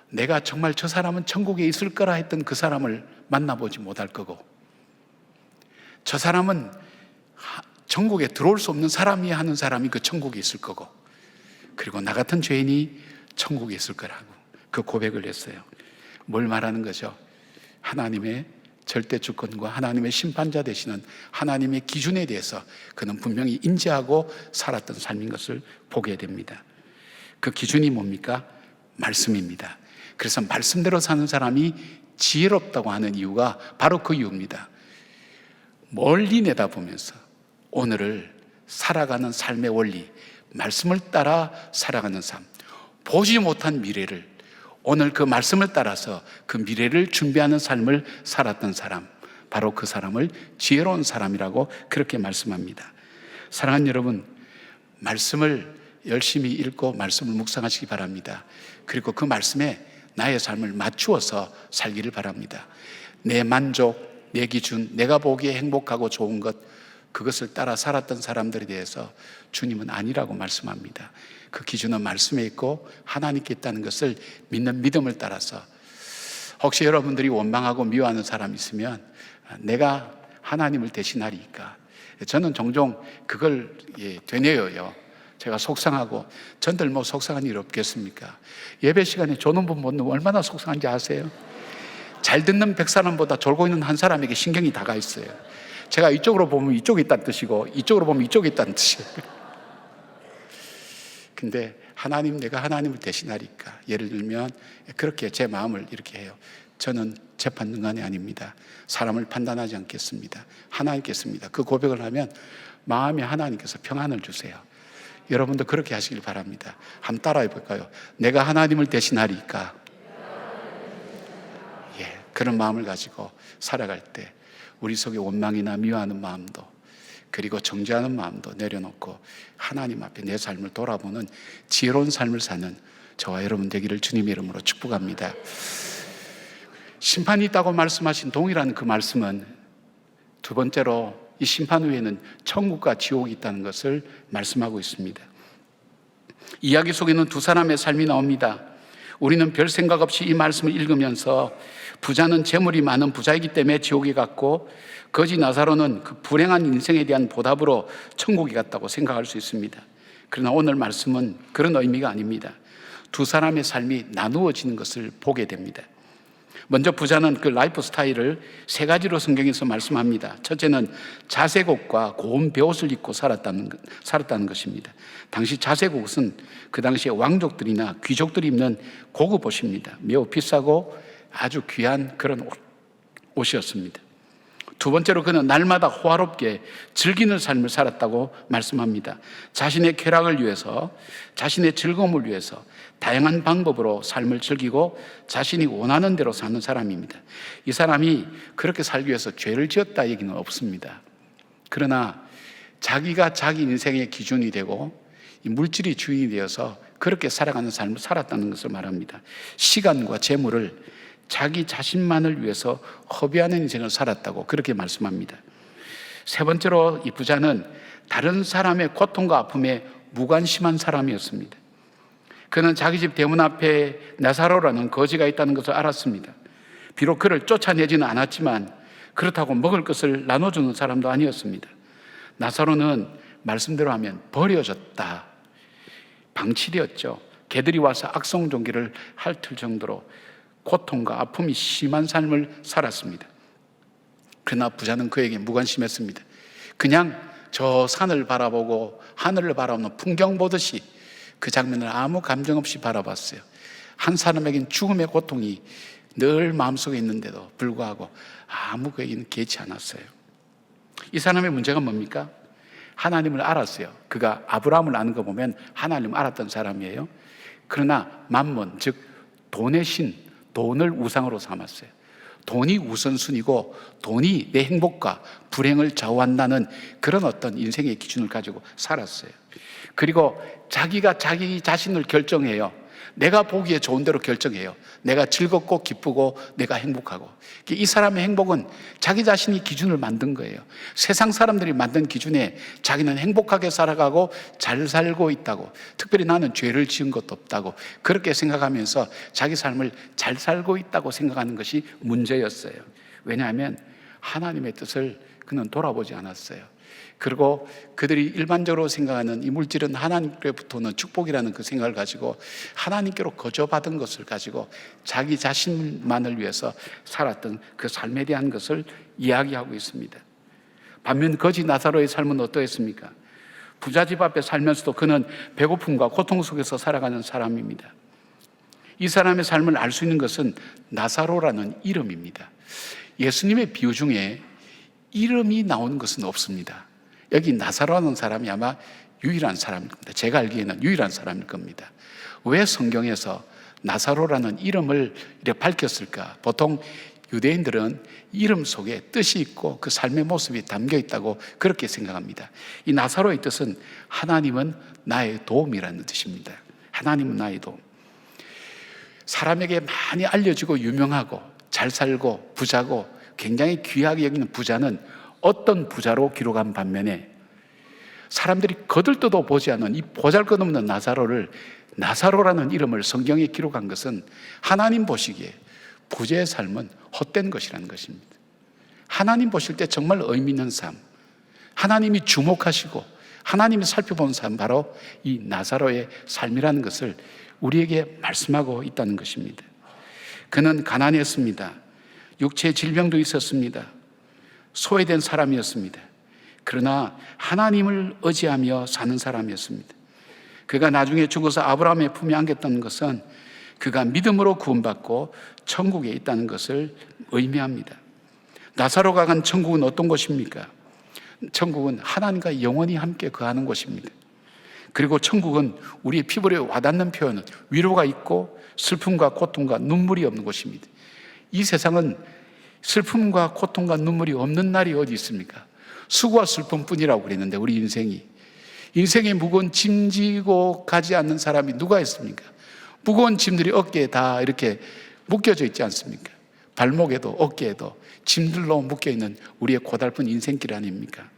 내가 정말 저 사람은 천국에 있을 거라 했던 그 사람을 만나보지 못할 거고, 저 사람은 천국에 들어올 수 없는 사람이 하는 사람이 그 천국에 있을 거고, 그리고 나 같은 죄인이 천국에 있을 거라고 그 고백을 했어요. 뭘 말하는 거죠? 하나님의 절대 주권과 하나님의 심판자 되시는 하나님의 기준에 대해서 그는 분명히 인지하고 살았던 삶인 것을 보게 됩니다. 그 기준이 뭡니까? 말씀입니다. 그래서 말씀대로 사는 사람이 지혜롭다고 하는 이유가 바로 그 이유입니다. 멀리 내다보면서 오늘을 살아가는 삶의 원리, 말씀을 따라 살아가는 삶, 보지 못한 미래를 오늘 그 말씀을 따라서 그 미래를 준비하는 삶을 살았던 사람, 바로 그 사람을 지혜로운 사람이라고 그렇게 말씀합니다. 사랑하는 여러분, 말씀을 열심히 읽고 말씀을 묵상하시기 바랍니다. 그리고 그 말씀에 나의 삶을 맞추어서 살기를 바랍니다. 내 만족, 내 기준, 내가 보기에 행복하고 좋은 것, 그것을 따라 살았던 사람들에 대해서 주님은 아니라고 말씀합니다. 그 기준은 말씀에 있고 하나님께 있다는 것을 믿는 믿음을 따라서, 혹시 여러분들이 원망하고 미워하는 사람이 있으면 내가 하나님을 대신하리까, 저는 종종 그걸 되뇌어요. 제가 속상하고, 전들 뭐 속상한 일 없겠습니까? 예배 시간에 조는 분 못 넣으면 얼마나 속상한지 아세요? 잘 듣는 100사람보다 졸고 있는 한 사람에게 신경이 다가 있어요. 제가 이쪽으로 보면 이쪽에 있다는 뜻이고 이쪽으로 보면 이쪽에 있다는 뜻이에요. 근데 하나님, 내가 하나님을 대신하리까, 예를 들면 그렇게 제 마음을 이렇게 해요. 저는 재판관이 아닙니다. 사람을 판단하지 않겠습니다. 하나님께서입니다. 그 고백을 하면 마음에 하나님께서 평안을 주세요. 여러분도 그렇게 하시길 바랍니다. 한번 따라해 볼까요? 내가 하나님을 대신하리까. 그런 마음을 가지고 살아갈 때 우리 속에 원망이나 미워하는 마음도, 그리고 정죄하는 마음도 내려놓고 하나님 앞에 내 삶을 돌아보는 지혜로운 삶을 사는 저와 여러분 되기를 주님의 이름으로 축복합니다. 심판이 있다고 말씀하신 동일한 그 말씀은 두 번째로 이 심판 후에는 천국과 지옥이 있다는 것을 말씀하고 있습니다. 이야기 속에는 두 사람의 삶이 나옵니다. 우리는 별 생각 없이 이 말씀을 읽으면서 부자는 재물이 많은 부자이기 때문에 지옥에 갔고, 거지 나사로는 그 불행한 인생에 대한 보답으로 천국에 갔다고 생각할 수 있습니다. 그러나 오늘 말씀은 그런 의미가 아닙니다. 두 사람의 삶이 나누어지는 것을 보게 됩니다. 먼저 부자는 그 라이프 스타일을 세 가지로 성경에서 말씀합니다. 첫째는 자색 옷과 고운 베옷을 입고 살았다는 것입니다. 당시 자색 옷은 그 당시에 왕족들이나 귀족들이 입는 고급 옷입니다. 매우 비싸고 아주 귀한 그런 옷이었습니다. 두 번째로 그는 날마다 호화롭게 즐기는 삶을 살았다고 말씀합니다. 자신의 쾌락을 위해서, 자신의 즐거움을 위해서 다양한 방법으로 삶을 즐기고 자신이 원하는 대로 사는 사람입니다. 이 사람이 그렇게 살기 위해서 죄를 지었다 얘기는 없습니다. 그러나 자기가 자기 인생의 기준이 되고 이 물질이 주인이 되어서 그렇게 살아가는 삶을 살았다는 것을 말합니다. 시간과 재물을 자기 자신만을 위해서 허비하는 인생을 살았다고 그렇게 말씀합니다. 세 번째로 이 부자는 다른 사람의 고통과 아픔에 무관심한 사람이었습니다. 그는 자기 집 대문 앞에 나사로라는 거지가 있다는 것을 알았습니다. 비록 그를 쫓아내지는 않았지만 그렇다고 먹을 것을 나눠주는 사람도 아니었습니다. 나사로는 말씀대로 하면 버려졌다, 방치되었죠. 개들이 와서 악성종기를 핥을 정도로 고통과 아픔이 심한 삶을 살았습니다. 그러나 부자는 그에게 무관심했습니다. 그냥 저 산을 바라보고 하늘을 바라보는 풍경 보듯이 그 장면을 아무 감정 없이 바라봤어요. 한 사람에겐 죽음의 고통이 늘 마음속에 있는데도 불구하고 아무 그에게는 개의치 않았어요. 이 사람의 문제가 뭡니까? 하나님을 알았어요. 그가 아브라함을 아는 거 보면 하나님을 알았던 사람이에요. 그러나 만몬, 즉 돈의 신, 돈을 우상으로 삼았어요. 돈이 우선순위고 돈이 내 행복과 불행을 좌우한다는 그런 어떤 인생의 기준을 가지고 살았어요. 그리고 자기가 자기 자신을 결정해요. 내가 보기에 좋은 대로 결정해요. 내가 즐겁고 기쁘고 내가 행복하고. 이 사람의 행복은 자기 자신이 기준을 만든 거예요. 세상 사람들이 만든 기준에 자기는 행복하게 살아가고 잘 살고 있다고, 특별히 나는 죄를 지은 것도 없다고 그렇게 생각하면서 자기 삶을 잘 살고 있다고 생각하는 것이 문제였어요. 왜냐하면 하나님의 뜻을 그는 돌아보지 않았어요. 그리고 그들이 일반적으로 생각하는 이 물질은 하나님께로부터는 축복이라는 그 생각을 가지고 하나님께로 거저받은 것을 가지고 자기 자신만을 위해서 살았던 그 삶에 대한 것을 이야기하고 있습니다. 반면 거지 나사로의 삶은 어떠했습니까? 부잣집 앞에 살면서도 그는 배고픔과 고통 속에서 살아가는 사람입니다. 이 사람의 삶을 알 수 있는 것은 나사로라는 이름입니다. 예수님의 비유 중에 이름이 나오는 것은 없습니다. 여기 나사로라는 사람이 아마 유일한 사람일 겁니다. 제가 알기에는 유일한 사람일 겁니다. 왜 성경에서 나사로라는 이름을 이렇게 밝혔을까? 보통 유대인들은 이름 속에 뜻이 있고 그 삶의 모습이 담겨 있다고 그렇게 생각합니다. 이 나사로의 뜻은 하나님은 나의 도움이라는 뜻입니다. 하나님은 나의 도움. 사람에게 많이 알려지고 유명하고 잘 살고 부자고 굉장히 귀하게 여기는 부자는 어떤 부자로 기록한 반면에 사람들이 거들떠도 보지 않는 이 보잘것없는 나사로를 나사로라는 이름을 성경에 기록한 것은 하나님 보시기에 부자의 삶은 헛된 것이라는 것입니다. 하나님 보실 때 정말 의미 있는 삶, 하나님이 주목하시고 하나님이 살펴본 삶, 바로 이 나사로의 삶이라는 것을 우리에게 말씀하고 있다는 것입니다. 그는 가난했습니다. 육체의 질병도 있었습니다. 소외된 사람이었습니다. 그러나 하나님을 의지하며 사는 사람이었습니다. 그가 나중에 죽어서 아브라함의 품에 안겼다는 것은 그가 믿음으로 구원받고 천국에 있다는 것을 의미합니다. 나사로가 간 천국은 어떤 곳입니까? 천국은 하나님과 영원히 함께 거하는 곳입니다. 그리고 천국은 우리의 피부에 와닿는 표현은 위로가 있고 슬픔과 고통과 눈물이 없는 곳입니다. 이 세상은 슬픔과 고통과 눈물이 없는 날이 어디 있습니까? 수고와 슬픔뿐이라고 그랬는데 우리 인생의 무거운 짐 지고 가지 않는 사람이 누가 있습니까? 무거운 짐들이 어깨에 다 이렇게 묶여져 있지 않습니까? 발목에도 어깨에도 짐들로 묶여있는 우리의 고달픈 인생길 아닙니까?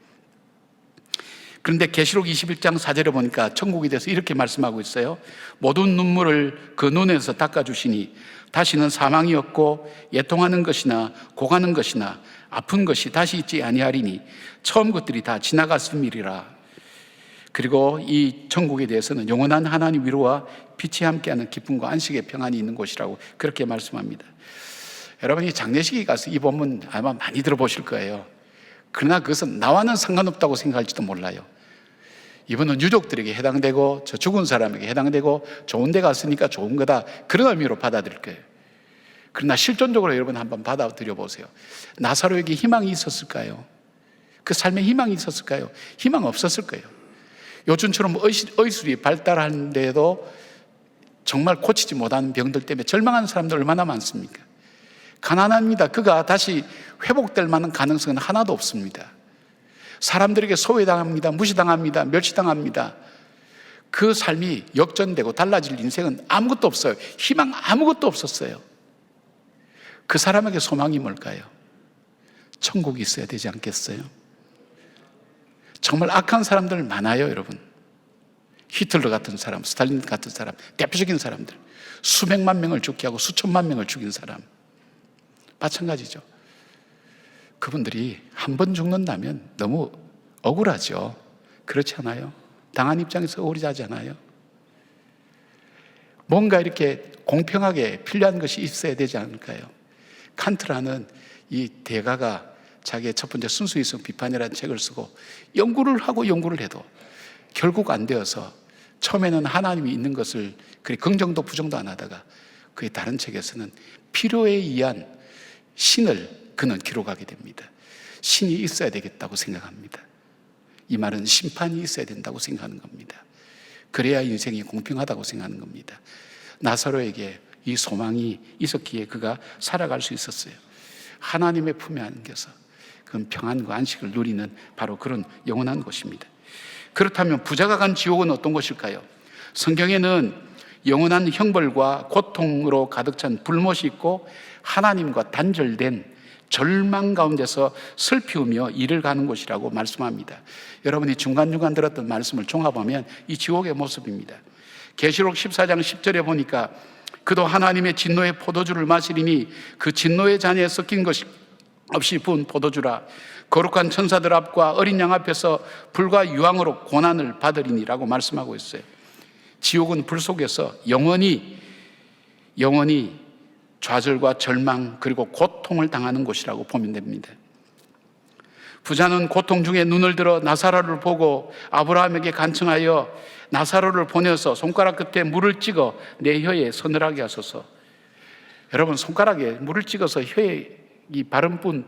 그런데 계시록 21장 4절에 보니까 천국에 대해서 이렇게 말씀하고 있어요. 모든 눈물을 그 눈에서 닦아주시니 다시는 사망이 없고 애통하는 것이나 고가는 것이나 아픈 것이 다시 있지 아니하리니 처음 것들이 다 지나갔음이리라. 그리고 이 천국에 대해서는 영원한 하나님 위로와 빛이 함께하는 기쁨과 안식의 평안이 있는 곳이라고 그렇게 말씀합니다. 여러분이 장례식에 가서 이 본문 아마 많이 들어보실 거예요. 그러나 그것은 나와는 상관없다고 생각할지도 몰라요. 이분은 유족들에게 해당되고 저 죽은 사람에게 해당되고 좋은 데 갔으니까 좋은 거다, 그런 의미로 받아들일 거예요. 그러나 실존적으로 여러분 한번 받아들여 보세요. 나사로에게 희망이 있었을까요? 그 삶에 희망이 있었을까요? 희망 없었을 거예요. 요즘처럼 의술이 발달하는데도 정말 고치지 못하는 병들 때문에 절망하는 사람들 얼마나 많습니까? 가난합니다. 그가 다시 회복될 만한 가능성은 하나도 없습니다. 사람들에게 소외당합니다. 무시당합니다. 멸시당합니다. 그 삶이 역전되고 달라질 인생은 아무것도 없어요. 희망 아무것도 없었어요. 그 사람에게 소망이 뭘까요? 천국이 있어야 되지 않겠어요? 정말 악한 사람들 많아요, 여러분. 히틀러 같은 사람, 스탈린 같은 사람, 대표적인 사람들, 수백만 명을 죽게 하고 수천만 명을 죽인 사람, 마찬가지죠. 그분들이 한 번 죽는다면 너무 억울하죠. 그렇지 않아요? 당한 입장에서 억울하지 않아요? 뭔가 이렇게 공평하게 필요한 것이 있어야 되지 않을까요? 칸트라는 이 대가가 자기의 첫 번째 순수이성 비판이라는 책을 쓰고 연구를 하고 연구를 해도 결국 안 되어서 처음에는 하나님이 있는 것을 그리 긍정도 부정도 안 하다가 그의 다른 책에서는 필요에 의한 신을 그는 기록하게 됩니다. 신이 있어야 되겠다고 생각합니다. 이 말은 심판이 있어야 된다고 생각하는 겁니다. 그래야 인생이 공평하다고 생각하는 겁니다. 나사로에게 이 소망이 있었기에 그가 살아갈 수 있었어요. 하나님의 품에 안겨서 그건 평안과 안식을 누리는 바로 그런 영원한 곳입니다. 그렇다면 부자가 간 지옥은 어떤 곳일까요? 성경에는 영원한 형벌과 고통으로 가득 찬 불못이 있고 하나님과 단절된 절망 가운데서 슬피우며 이를 가는 곳이라고 말씀합니다. 여러분이 중간중간 들었던 말씀을 종합하면 이 지옥의 모습입니다. 계시록 14장 10절에 보니까 그도 하나님의 진노의 포도주를 마시리니 그 진노의 잔에 섞인 것이 없이 부은 포도주라. 거룩한 천사들 앞과 어린 양 앞에서 불과 유황으로 고난을 받으리니라고 말씀하고 있어요. 지옥은 불 속에서 영원히 좌절과 절망 그리고 고통을 당하는 곳이라고 보면 됩니다. 부자는 고통 중에 눈을 들어 나사로를 보고 아브라함에게 간청하여 나사로를 보내서 손가락 끝에 물을 찍어 내 혀에 서늘하게 하소서. 여러분, 손가락에 물을 찍어서 혀에 이 바른 뿐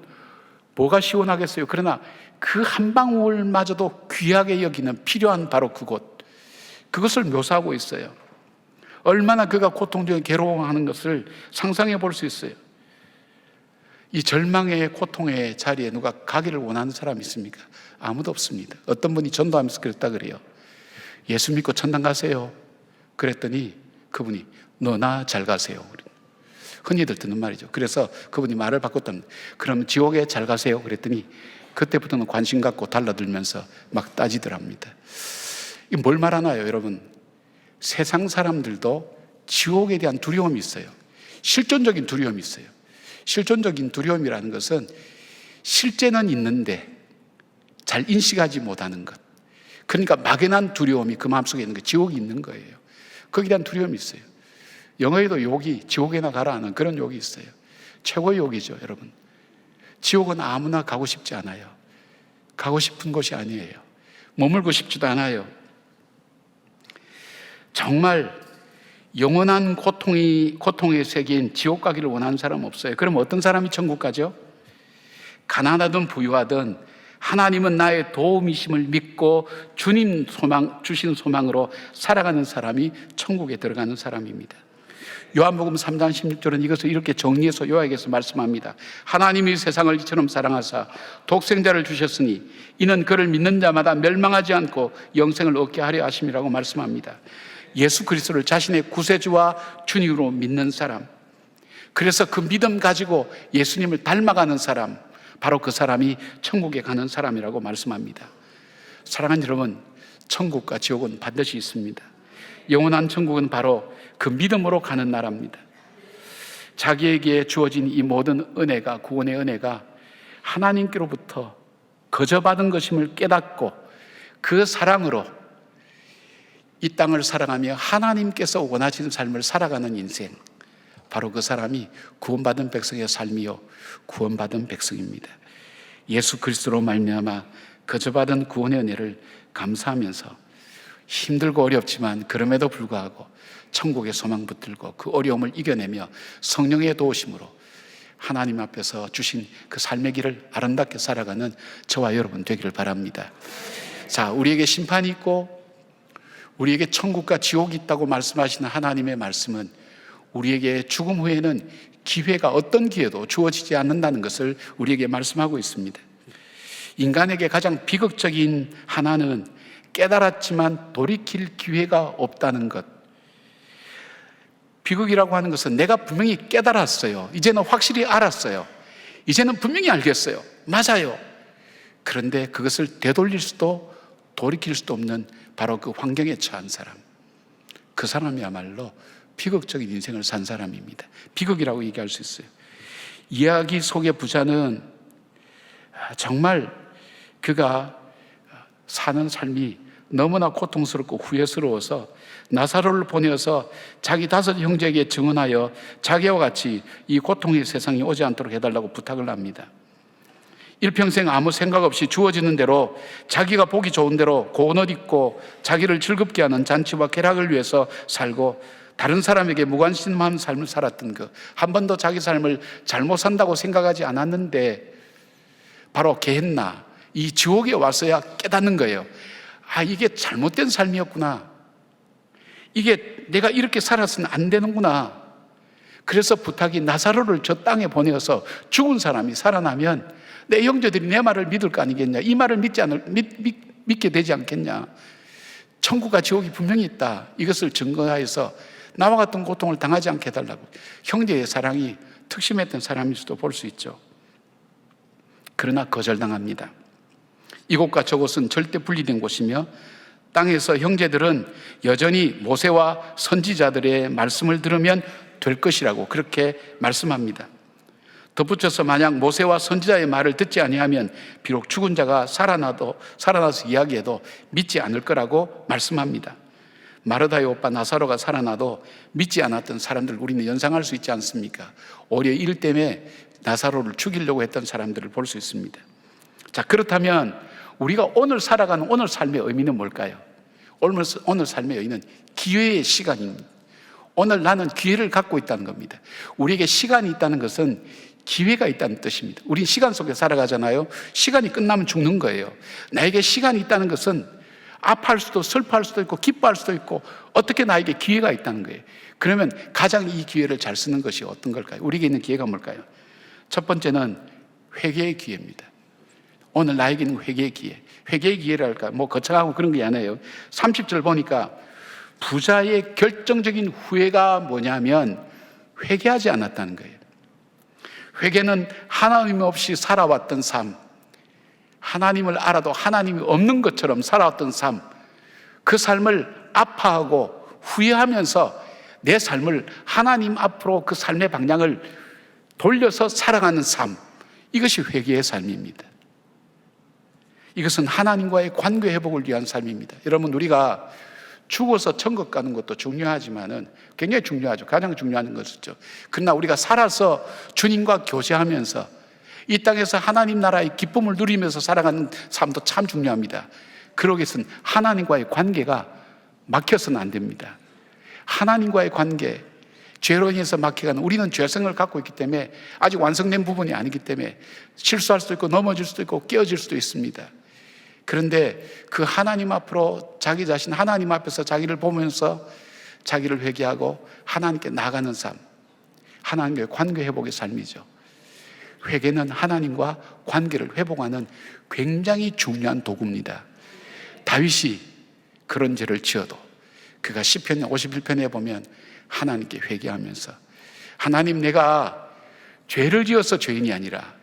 뭐가 시원하겠어요? 그러나 그 한 방울마저도 귀하게 여기는 필요한 바로 그곳, 그것을 묘사하고 있어요. 얼마나 그가 고통 중에 괴로워하는 것을 상상해 볼 수 있어요. 이 절망의 고통의 자리에 누가 가기를 원하는 사람이 있습니까? 아무도 없습니다. 어떤 분이 전도하면서 그랬다 그래요. 예수 믿고 천당 가세요. 그랬더니 그분이 너나 잘 가세요. 흔히들 듣는 말이죠. 그래서 그분이 말을 바꿨답니다. 그럼 지옥에 잘 가세요. 그랬더니 그때부터는 관심 갖고 달라들면서 막 따지더랍니다. 이게 뭘 말하나요, 여러분? 세상 사람들도 지옥에 대한 두려움이 있어요. 실존적인 두려움이 있어요. 실존적인 두려움이라는 것은 실제는 있는데 잘 인식하지 못하는 것. 그러니까 막연한 두려움이 그 마음속에 있는 거, 지옥이 있는 거예요. 거기에 대한 두려움이 있어요. 영어에도 욕이 지옥에나 가라 하는 그런 욕이 있어요. 최고의 욕이죠, 여러분. 지옥은 아무나 가고 싶지 않아요. 가고 싶은 곳이 아니에요. 머물고 싶지도 않아요. 정말 영원한 고통의 세계인 지옥 가기를 원하는 사람 없어요. 그럼 어떤 사람이 천국 가죠? 가난하든 부유하든 하나님은 나의 도움이심을 믿고 주님 주신 소망으로 살아가는 사람이 천국에 들어가는 사람입니다. 요한복음 3장 16절은 이것을 이렇게 정리해서 요약해서 말씀합니다. 하나님이 세상을 이처럼 사랑하사 독생자를 주셨으니 이는 그를 믿는 자마다 멸망하지 않고 영생을 얻게 하려 하심이라고 말씀합니다. 예수 그리스도를 자신의 구세주와 주님으로 믿는 사람, 그래서 그 믿음 가지고 예수님을 닮아가는 사람, 바로 그 사람이 천국에 가는 사람이라고 말씀합니다. 사랑하는 여러분, 천국과 지옥은 반드시 있습니다. 영원한 천국은 바로 그 믿음으로 가는 나라입니다. 자기에게 주어진 이 모든 은혜가, 구원의 은혜가 하나님께로부터 거저받은 것임을 깨닫고 그 사랑으로 이 땅을 살아가며 하나님께서 원하시는 삶을 살아가는 인생, 바로 그 사람이 구원받은 백성의 삶이요 구원받은 백성입니다. 예수 그리스도로 말미암아 거저받은 구원의 은혜를 감사하면서 힘들고 어렵지만 그럼에도 불구하고 천국의 소망 붙들고 그 어려움을 이겨내며 성령의 도우심으로 하나님 앞에서 주신 그 삶의 길을 아름답게 살아가는 저와 여러분 되기를 바랍니다. 자, 우리에게 심판이 있고 우리에게 천국과 지옥이 있다고 말씀하시는 하나님의 말씀은 우리에게 죽음 후에는 기회가 어떤 기회도 주어지지 않는다는 것을 우리에게 말씀하고 있습니다. 인간에게 가장 비극적인 하나는 깨달았지만 돌이킬 기회가 없다는 것. 비극이라고 하는 것은 내가 분명히 깨달았어요. 이제는 확실히 알았어요. 이제는 분명히 알겠어요. 맞아요. 그런데 그것을 되돌릴 수도 돌이킬 수도 없는 바로 그 환경에 처한 사람. 그 사람이야말로 비극적인 인생을 산 사람입니다. 비극이라고 얘기할 수 있어요. 이야기 속의 부자는 정말 그가 사는 삶이 너무나 고통스럽고 후회스러워서 나사로를 보내어서 자기 5 형제에게 증언하여 자기와 같이 이 고통의 세상이 오지 않도록 해달라고 부탁을 합니다. 일평생 아무 생각 없이 주어지는 대로 자기가 보기 좋은 대로 고운 옷 입고 자기를 즐겁게 하는 잔치와 쾌락을 위해서 살고 다른 사람에게 무관심한 삶을 살았던 그 한 번도 자기 삶을 잘못 산다고 생각하지 않았는데 바로 게헨나 이 지옥에 와서야 깨닫는 거예요. 아, 이게 잘못된 삶이었구나. 이게 내가 이렇게 살았으면 안 되는구나. 그래서 부탁이 나사로를 저 땅에 보내어서 죽은 사람이 살아나면 내 형제들이 내 말을 믿을 거 아니겠냐. 이 말을 믿게 되지 않겠냐. 천국과 지옥이 분명히 있다. 이것을 증거하여서 나와 같은 고통을 당하지 않게 해달라고. 형제의 사랑이 특심했던 사람일 수도 볼 수 있죠. 그러나 거절당합니다. 이곳과 저곳은 절대 분리된 곳이며 땅에서 형제들은 여전히 모세와 선지자들의 말씀을 들으면 될 것이라고 그렇게 말씀합니다. 덧붙여서 만약 모세와 선지자의 말을 듣지 아니하면 비록 죽은 자가 살아나서 이야기해도 믿지 않을 거라고 말씀합니다. 마르다의 오빠 나사로가 살아나도 믿지 않았던 사람들 우리는 연상할 수 있지 않습니까? 오히려 일 때문에 나사로를 죽이려고 했던 사람들을 볼 수 있습니다. 자, 그렇다면 우리가 오늘 살아가는 오늘 삶의 의미는 뭘까요? 오늘 삶의 의미는 기회의 시간입니다. 오늘 나는 기회를 갖고 있다는 겁니다. 우리에게 시간이 있다는 것은 기회가 있다는 뜻입니다. 우린 시간 속에 살아가잖아요. 시간이 끝나면 죽는 거예요. 나에게 시간이 있다는 것은 아파할 수도 슬퍼할 수도 있고 기뻐할 수도 있고 어떻게 나에게 기회가 있다는 거예요. 그러면 가장 이 기회를 잘 쓰는 것이 어떤 걸까요? 우리에게 있는 기회가 뭘까요? 첫 번째는 회개의 기회입니다. 오늘 나에게는 회개의 기회. 회개의 기회랄까? 뭐 거창하고 그런 게 아니에요. 30절 보니까 부자의 결정적인 후회가 뭐냐면 회개하지 않았다는 거예요. 회개는 하나님 없이 살아왔던 삶, 하나님을 알아도 하나님이 없는 것처럼 살아왔던 삶, 그 삶을 아파하고 후회하면서 내 삶을 하나님 앞으로 그 삶의 방향을 돌려서 살아가는 삶, 이것이 회개의 삶입니다. 이것은 하나님과의 관계 회복을 위한 삶입니다. 여러분, 우리가 죽어서 천국 가는 것도 중요하지만은 굉장히 중요하죠. 가장 중요한 것이죠. 그러나 우리가 살아서 주님과 교제하면서 이 땅에서 하나님 나라의 기쁨을 누리면서 살아가는 삶도 참 중요합니다. 그러기 위해서는 하나님과의 관계가 막혀서는 안 됩니다. 하나님과의 관계, 죄로 인해서 막혀가는, 우리는 죄성을 갖고 있기 때문에 아직 완성된 부분이 아니기 때문에 실수할 수도 있고 넘어질 수도 있고 깨어질 수도 있습니다. 그런데 그 하나님 앞으로 자기 자신 하나님 앞에서 자기를 보면서 자기를 회개하고 하나님께 나가는 삶, 하나님과의 관계 회복의 삶이죠. 회개는 하나님과 관계를 회복하는 굉장히 중요한 도구입니다. 다윗이 그런 죄를 지어도 그가 시편 51편에 보면 하나님께 회개하면서 하나님, 내가 죄를 지어서 죄인이 아니라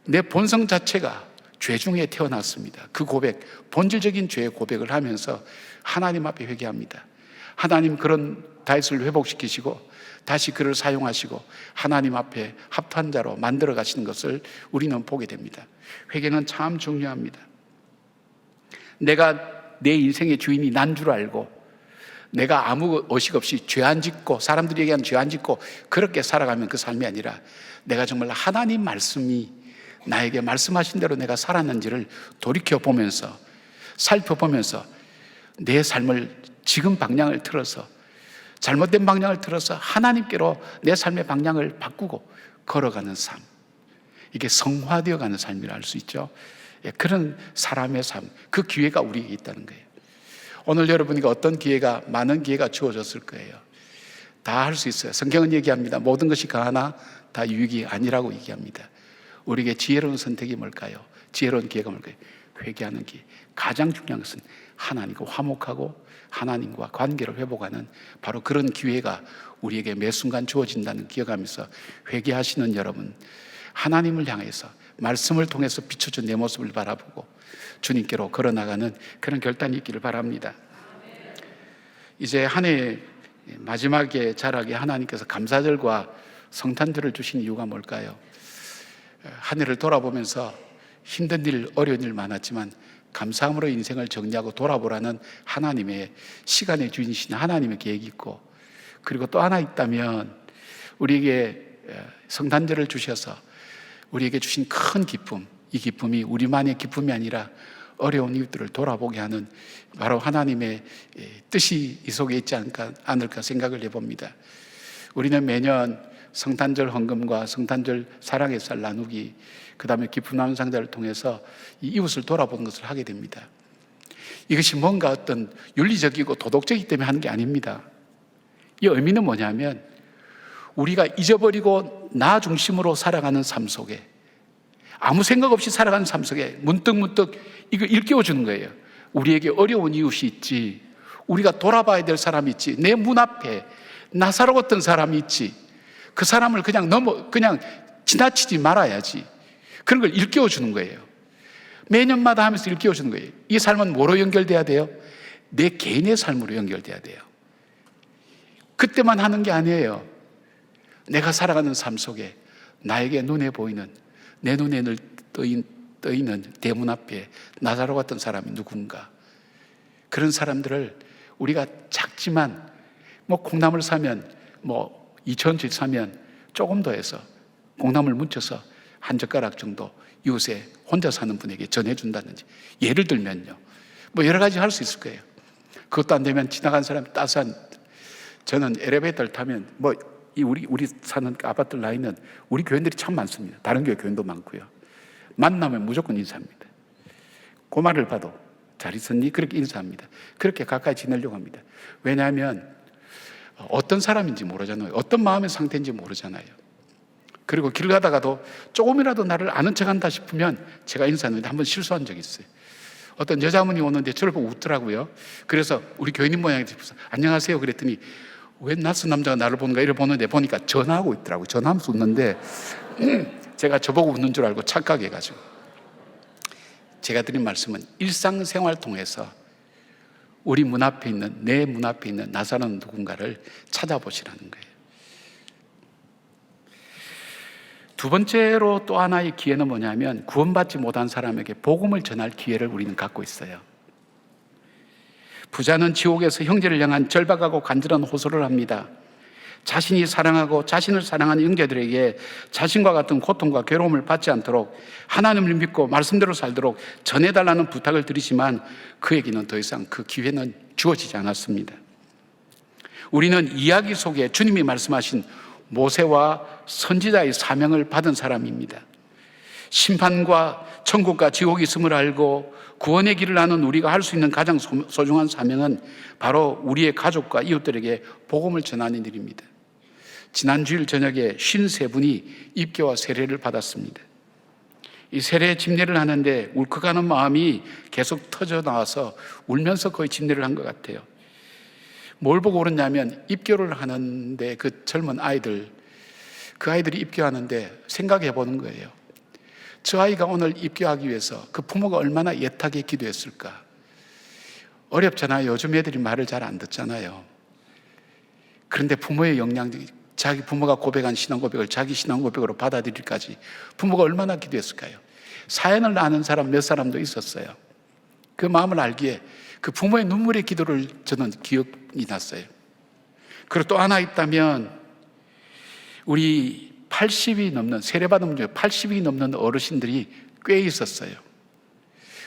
내 본성 자체가 죄 중에 태어났습니다. 그 고백, 본질적인 죄의 고백을 하면서 하나님 앞에 회개합니다. 하나님 그런 다윗을 회복시키시고 다시 그를 사용하시고 하나님 앞에 합한 자로 만들어 가시는 것을 우리는 보게 됩니다. 회개는 참 중요합니다. 내가 내 인생의 주인이 난 줄 알고 내가 아무 의식 없이 죄 안 짓고 사람들이 얘기하는 죄 안 짓고 그렇게 살아가면 그 삶이 아니라 내가 정말 하나님 말씀이 나에게 말씀하신 대로 내가 살았는지를 돌이켜보면서 살펴보면서 내 삶을 지금 방향을 틀어서 잘못된 방향을 틀어서 하나님께로 내 삶의 방향을 바꾸고 걸어가는 삶, 이게 성화되어 가는 삶이라 할 수 있죠. 그런 사람의 삶, 그 기회가 우리에게 있다는 거예요. 오늘 여러분에게 어떤 기회가, 많은 기회가 주어졌을 거예요. 다 할 수 있어요. 성경은 얘기합니다. 모든 것이 가하나 다 유익이 아니라고 얘기합니다. 우리에게 지혜로운 선택이 뭘까요? 지혜로운 기회가 뭘까요? 회개하는 기회. 가장 중요한 것은 하나님과 화목하고 하나님과 관계를 회복하는 바로 그런 기회가 우리에게 매 순간 주어진다는 기억하면서 회개하시는 여러분, 하나님을 향해서 말씀을 통해서 비춰준 내 모습을 바라보고 주님께로 걸어나가는 그런 결단이 있기를 바랍니다. 이제 한 해 마지막에 자라게 하나님께서 감사절과 성탄절을 주신 이유가 뭘까요? 한 해를 돌아보면서 힘든 일, 어려운 일 많았지만 감사함으로 인생을 정리하고 돌아보라는 하나님의 시간의 주인이신 하나님의 계획이 있고, 그리고 또 하나 있다면 우리에게 성탄절을 주셔서 우리에게 주신 큰 기쁨, 이 기쁨이 우리만의 기쁨이 아니라 어려운 이웃들을 돌아보게 하는 바로 하나님의 뜻이 이 속에 있지 않을까 생각을 해봅니다. 우리는 매년 성탄절 헌금과 성탄절 사랑의 쌀 나누기, 그 다음에 기쁨 나눔 상자를 통해서 이 이웃을 돌아보는 것을 하게 됩니다. 이것이 뭔가 어떤 윤리적이고 도덕적이기 때문에 하는 게 아닙니다. 이 의미는 뭐냐면 우리가 잊어버리고 나 중심으로 살아가는 삶 속에, 아무 생각 없이 살아가는 삶 속에 문득문득 이거 일깨워 주는 거예요. 우리에게 어려운 이웃이 있지, 우리가 돌아봐야 될 사람이 있지, 내 문 앞에 나사로웠던 사람이 있지, 그 사람을 그냥 지나치지 말아야지. 그런 걸 일깨워 주는 거예요. 매년마다 하면서 일깨워 주는 거예요. 이 삶은 뭐로 연결돼야 돼요? 내 개인의 삶으로 연결돼야 돼요. 그때만 하는 게 아니에요. 내가 살아가는 삶 속에 나에게 눈에 보이는, 내 눈에 늘 떠있는 대문 앞에 나사로 같은 사람이 누군가, 그런 사람들을 우리가 작지만 콩나물 사면 2,000원치 사면 조금 더 해서 콩나물 뭉쳐서 한 젓가락 정도 이웃에 혼자 사는 분에게 전해준다든지, 예를 들면요, 여러 가지 할 수 있을 거예요. 그것도 안 되면 지나간 사람 따스한, 저는 엘리베이터를 타면 우리 사는 아파트 라인은 우리 교인들이 참 많습니다. 다른 교회 교인도 많고요. 만나면 무조건 인사합니다. 그 말을 봐도 잘 있었니? 그렇게 인사합니다. 그렇게 가까이 지내려고 합니다. 왜냐하면 어떤 사람인지 모르잖아요. 어떤 마음의 상태인지 모르잖아요. 그리고 길 가다가도 조금이라도 나를 아는 척한다 싶으면 제가 인사하는데 한번 실수한 적이 있어요. 어떤 여자분이 오는데 저를 보고 웃더라고요. 그래서 우리 교인님 모양이 돼서 안녕하세요 그랬더니 왜 낯선 남자가 나를 보는가 이래 보는데 보니까 전화하고 있더라고요. 전화하면서 웃는데 제가 저보고 웃는 줄 알고 착각해가지고, 제가 드린 말씀은 일상생활 통해서 우리 문 앞에 있는, 내 문 앞에 있는 나사로운 누군가를 찾아보시라는 거예요. 두 번째로 또 하나의 기회는 뭐냐면 구원받지 못한 사람에게 복음을 전할 기회를 우리는 갖고 있어요. 부자는 지옥에서 형제를 향한 절박하고 간절한 호소를 합니다. 자신이 사랑하고 자신을 사랑하는 형제들에게 자신과 같은 고통과 괴로움을 받지 않도록 하나님을 믿고 말씀대로 살도록 전해달라는 부탁을 드리지만 그에게는 더 이상 그 기회는 주어지지 않았습니다. 우리는 이야기 속에 주님이 말씀하신 모세와 선지자의 사명을 받은 사람입니다. 심판과 천국과 지옥이 있음을 알고 구원의 길을 아는 우리가 할 수 있는 가장 소중한 사명은 바로 우리의 가족과 이웃들에게 복음을 전하는 일입니다. 지난 주일 저녁에 53분이 입교와 세례를 받았습니다. 이 세례 집례를 하는데 울컥하는 마음이 계속 터져 나와서 울면서 거의 집례를 한 것 같아요. 뭘 보고 울었냐면 입교를 하는데 그 젊은 아이들, 그 아이들이 입교하는데 생각해 보는 거예요. 저 아이가 오늘 입교하기 위해서 그 부모가 얼마나 애타게 기도했을까. 어렵잖아요. 요즘 애들이 말을 잘 안 듣잖아요. 그런데 부모의 역량이, 자기 부모가 고백한 신앙 고백을 자기 신앙 고백으로 받아들일까지 부모가 얼마나 기도했을까요? 사연을 아는 사람 몇 사람도 있었어요. 그 마음을 알기에 그 부모의 눈물의 기도를 저는 기억이 났어요. 그리고 또 하나 있다면, 우리 80이 넘는, 세례받은 분 중에 80이 넘는 어르신들이 꽤 있었어요.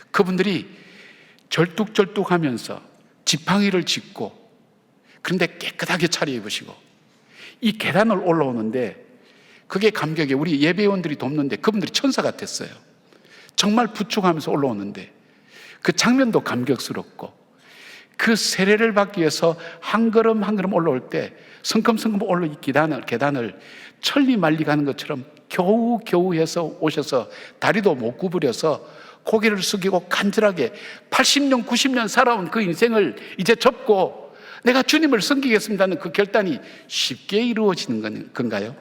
그분들이 절뚝절뚝 하면서 지팡이를 짚고, 그런데 깨끗하게 차려입으시고 이 계단을 올라오는데, 그게 감격이, 우리 예배원들이 돕는데 그분들이 천사 같았어요. 정말 부축하면서 올라오는데 그 장면도 감격스럽고, 그 세례를 받기 위해서 한 걸음 한 걸음 올라올 때 성큼성큼 올라 이 계단을 천리 말리 가는 것처럼 겨우 해서 오셔서 다리도 못 구부려서 고개를 숙이고 간절하게 80년 90년 살아온 그 인생을 이제 접고 내가 주님을 섬기겠습니다는 그 결단이 쉽게 이루어지는 건가요?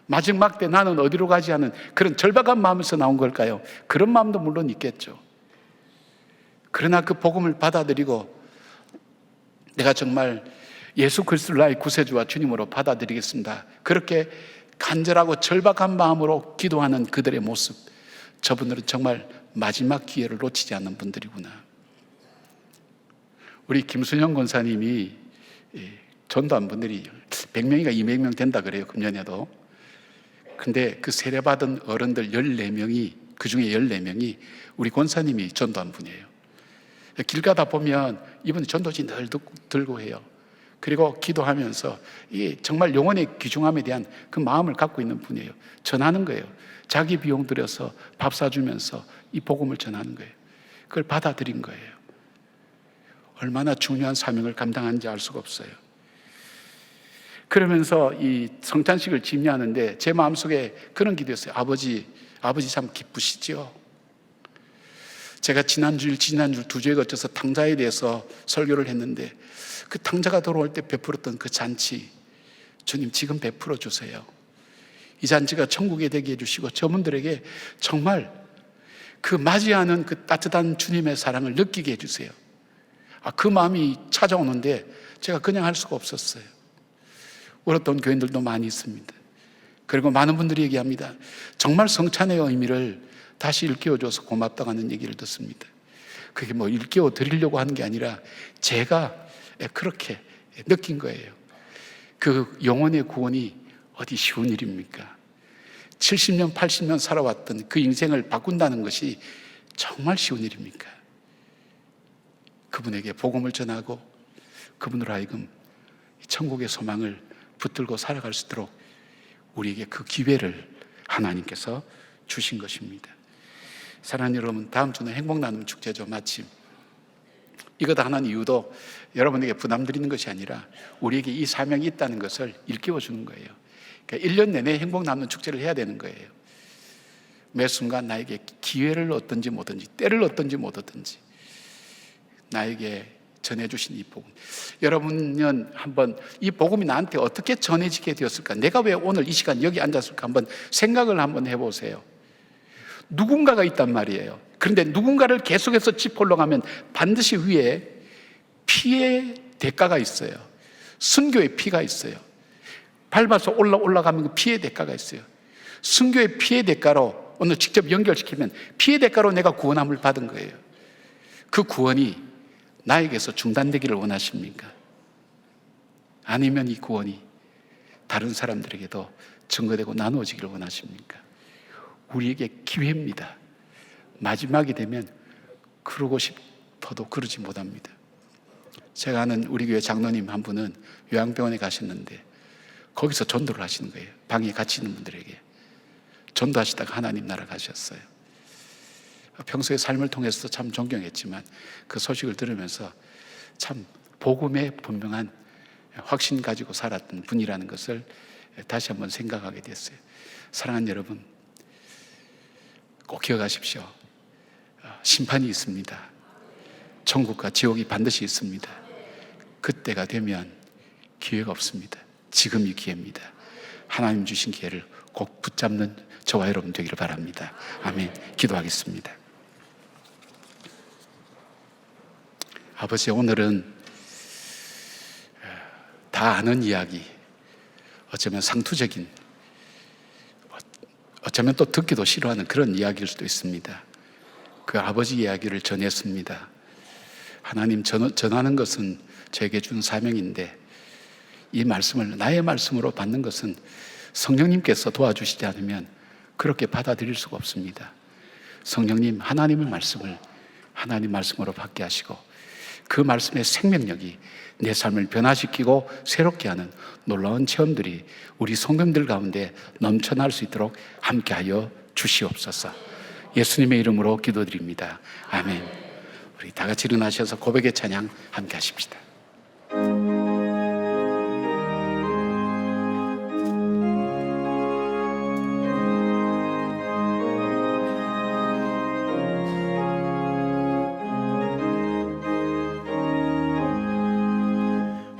마지막 때 나는 어디로 가지 하는 그런 절박한 마음에서 나온 걸까요? 그런 마음도 물론 있겠죠. 그러나 그 복음을 받아들이고 내가 정말 예수 그리스도를 나의 구세주와 주님으로 받아들이겠습니다, 그렇게 간절하고 절박한 마음으로 기도하는 그들의 모습, 저분들은 정말 마지막 기회를 놓치지 않는 분들이구나. 우리 김순영 권사님이 전도한 분들이 100명인가 200명 된다 그래요, 금년에도. 근데 그 세례받은 어른들 14명이, 그 중에 14명이 우리 권사님이 전도한 분이에요. 길 가다 보면 이분이 전도지 늘 들고 해요. 그리고 기도하면서 이게 정말 영혼의 귀중함에 대한 그 마음을 갖고 있는 분이에요. 전하는 거예요. 자기 비용 들여서 밥 사주면서 이 복음을 전하는 거예요. 그걸 받아들인 거예요. 얼마나 중요한 사명을 감당하는지 알 수가 없어요. 그러면서 이 성찬식을 집례하는데 제 마음속에 그런 기도였어요. 아버지 참 기쁘시죠? 제가 지난주 2주에 거쳐서 탕자에 대해서 설교를 했는데, 그 탕자가 돌아올 때 베풀었던 그 잔치, 주님 지금 베풀어 주세요. 이 잔치가 천국에 되게 해주시고 저분들에게 정말 그 맞이하는 그 따뜻한 주님의 사랑을 느끼게 해주세요. 그 마음이 찾아오는데 제가 그냥 할 수가 없었어요. 울었던 교인들도 많이 있습니다. 그리고 많은 분들이 얘기합니다. 정말 성찬의 의미를 다시 일깨워줘서 고맙다고 하는 얘기를 듣습니다. 그게 뭐 일깨워 드리려고 하는 게 아니라 제가 그렇게 느낀 거예요. 그 영혼의 구원이 어디 쉬운 일입니까? 70년 80년 살아왔던 그 인생을 바꾼다는 것이 정말 쉬운 일입니까? 그분에게 복음을 전하고 그분으로 하여금 천국의 소망을 붙들고 살아갈 수 있도록 우리에게 그 기회를 하나님께서 주신 것입니다. 사랑하는 여러분, 다음 주는 행복나눔 축제죠. 마침 이거 다 하는 이유도 여러분에게 부담 드리는 것이 아니라 우리에게 이 사명이 있다는 것을 일깨워 주는 거예요. 그러니까 1년 내내 행복나눔 축제를 해야 되는 거예요. 매 순간 나에게 기회를 얻든지 못 얻든지, 때를 얻든지 못 얻든지 나에게 전해주신 이 복음, 여러분은 한번 이 복음이 나한테 어떻게 전해지게 되었을까? 내가 왜 오늘 이 시간 여기 앉았을까? 한번 생각을 한번 해보세요. 누군가가 있단 말이에요. 그런데 누군가를 계속해서 짚어 올라가면 반드시 위에 피의 대가가 있어요. 순교의 피가 있어요. 밟아서 올라가면 그 피의 대가가 있어요. 순교의 피의 대가로 오늘 직접 연결시키면 피의 대가로 내가 구원함을 받은 거예요. 그 구원이 나에게서 중단되기를 원하십니까? 아니면 이 구원이 다른 사람들에게도 증거되고 나누어지기를 원하십니까? 우리에게 기회입니다. 마지막이 되면 그러고 싶어도 그러지 못합니다. 제가 아는 우리 교회 장로님 한 분은 요양병원에 가셨는데 거기서 전도를 하시는 거예요. 방에 같이 있는 분들에게 전도하시다가 하나님 나라 가셨어요. 평소에 삶을 통해서 참 존경했지만 그 소식을 들으면서 참 복음에 분명한 확신 가지고 살았던 분이라는 것을 다시 한번 생각하게 됐어요. 사랑하는 여러분, 꼭 기억하십시오. 심판이 있습니다. 천국과 지옥이 반드시 있습니다. 그때가 되면 기회가 없습니다. 지금이 기회입니다. 하나님 주신 기회를 꼭 붙잡는 저와 여러분 되기를 바랍니다. 아멘. 기도하겠습니다. 아버지, 오늘은 다 아는 이야기, 어쩌면 상투적인, 어쩌면 또 듣기도 싫어하는 그런 이야기일 수도 있습니다. 그 아버지 이야기를 전했습니다. 하나님 전하는 것은 저에게 준 사명인데 이 말씀을 나의 말씀으로 받는 것은 성령님께서 도와주시지 않으면 그렇게 받아들일 수가 없습니다. 성령님, 하나님의 말씀을 하나님 말씀으로 받게 하시고 그 말씀의 생명력이 내 삶을 변화시키고 새롭게 하는 놀라운 체험들이 우리 성도님들 가운데 넘쳐날 수 있도록 함께하여 주시옵소서. 예수님의 이름으로 기도드립니다. 아멘. 우리 다 같이 일어나셔서 고백의 찬양 함께 하십시다.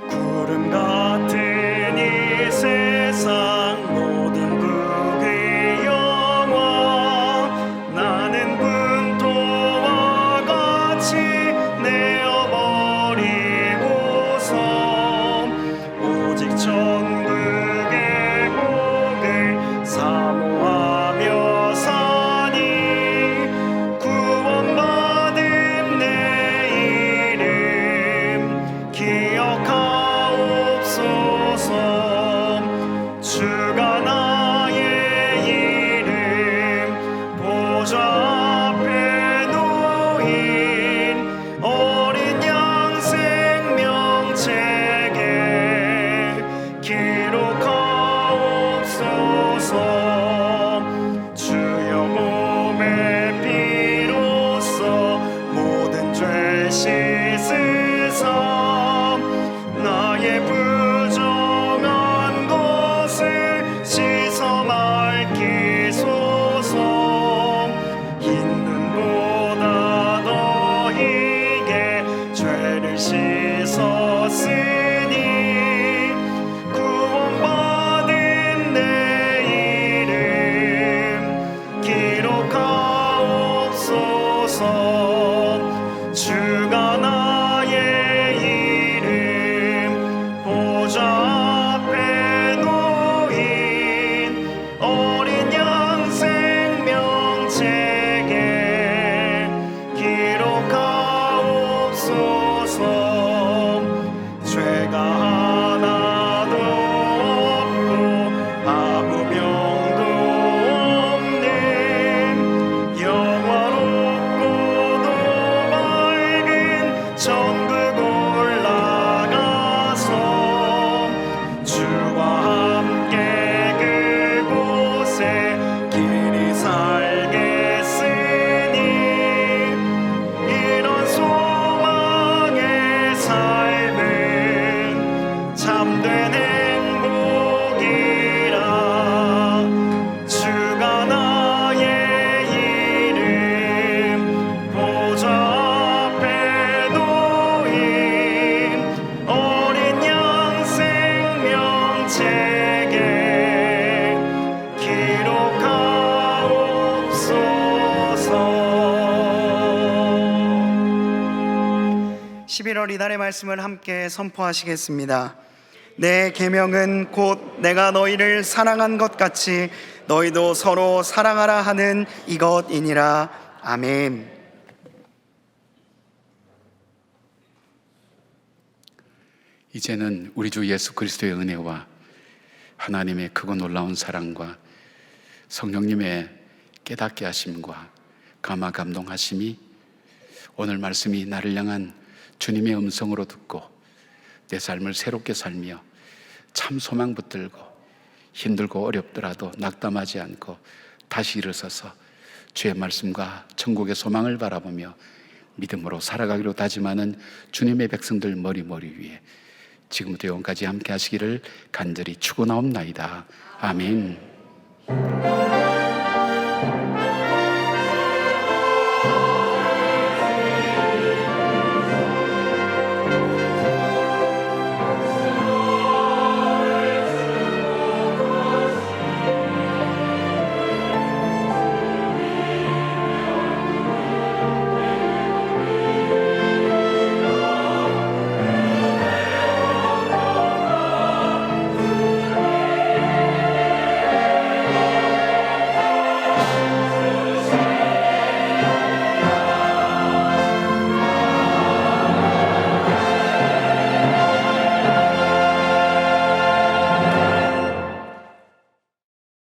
구름 같은 이 세상 모든 북의 영광 나는 분토와 같이 내어버리고서 오직 천국의 복을 사모하며 사니 구원받은 내 이름 기억하옵소서. 주가 나의 이름 보좌 앞에 놓인 어린 양 생명책에 기록하옵소서. 주여 몸의 피로써 모든 죄 씻으사 나의 부정한 것을 씻어 밝히소서. 흰 눈보다 더 희게 죄를 씻었으니 구원받은 내 이름 기록하옵소서. 주가 나의 이름 보좌 앞에 놓인 어린 양 생명책에 기록하옵소서. 죄가 하나도 없고 아무 병도 없는 영화롭고도 밝은 천국 올라가서 주와 함께 그곳에 길이 살겠으니 이런 소망의 삶은 참된 행복이라. 주가 나의 이름 보좌 앞에 놓인 어린 양 생명책에 기록하옵소서. 11월 이달의 말씀을 함께 선포하시겠습니다. 내 계명은 곧 내가 너희를 사랑한 것 같이 너희도 서로 사랑하라 하는 이것이니라. 아멘. 이제는 우리 주 예수 그리스도의 은혜와 하나님의 크고 놀라운 사랑과 성령님의 깨닫게 하심과 감화 감동하심이 오늘 말씀이 나를 향한 주님의 음성으로 듣고 내 삶을 새롭게 살며 참 소망 붙들고 힘들고 어렵더라도 낙담하지 않고 다시 일어서서 주의 말씀과 천국의 소망을 바라보며 믿음으로 살아가기로 다짐하는 주님의 백성들 머리 위에 지금부터 영원까지 함께 하시기를 간절히 축원하옵나이다. 아멘.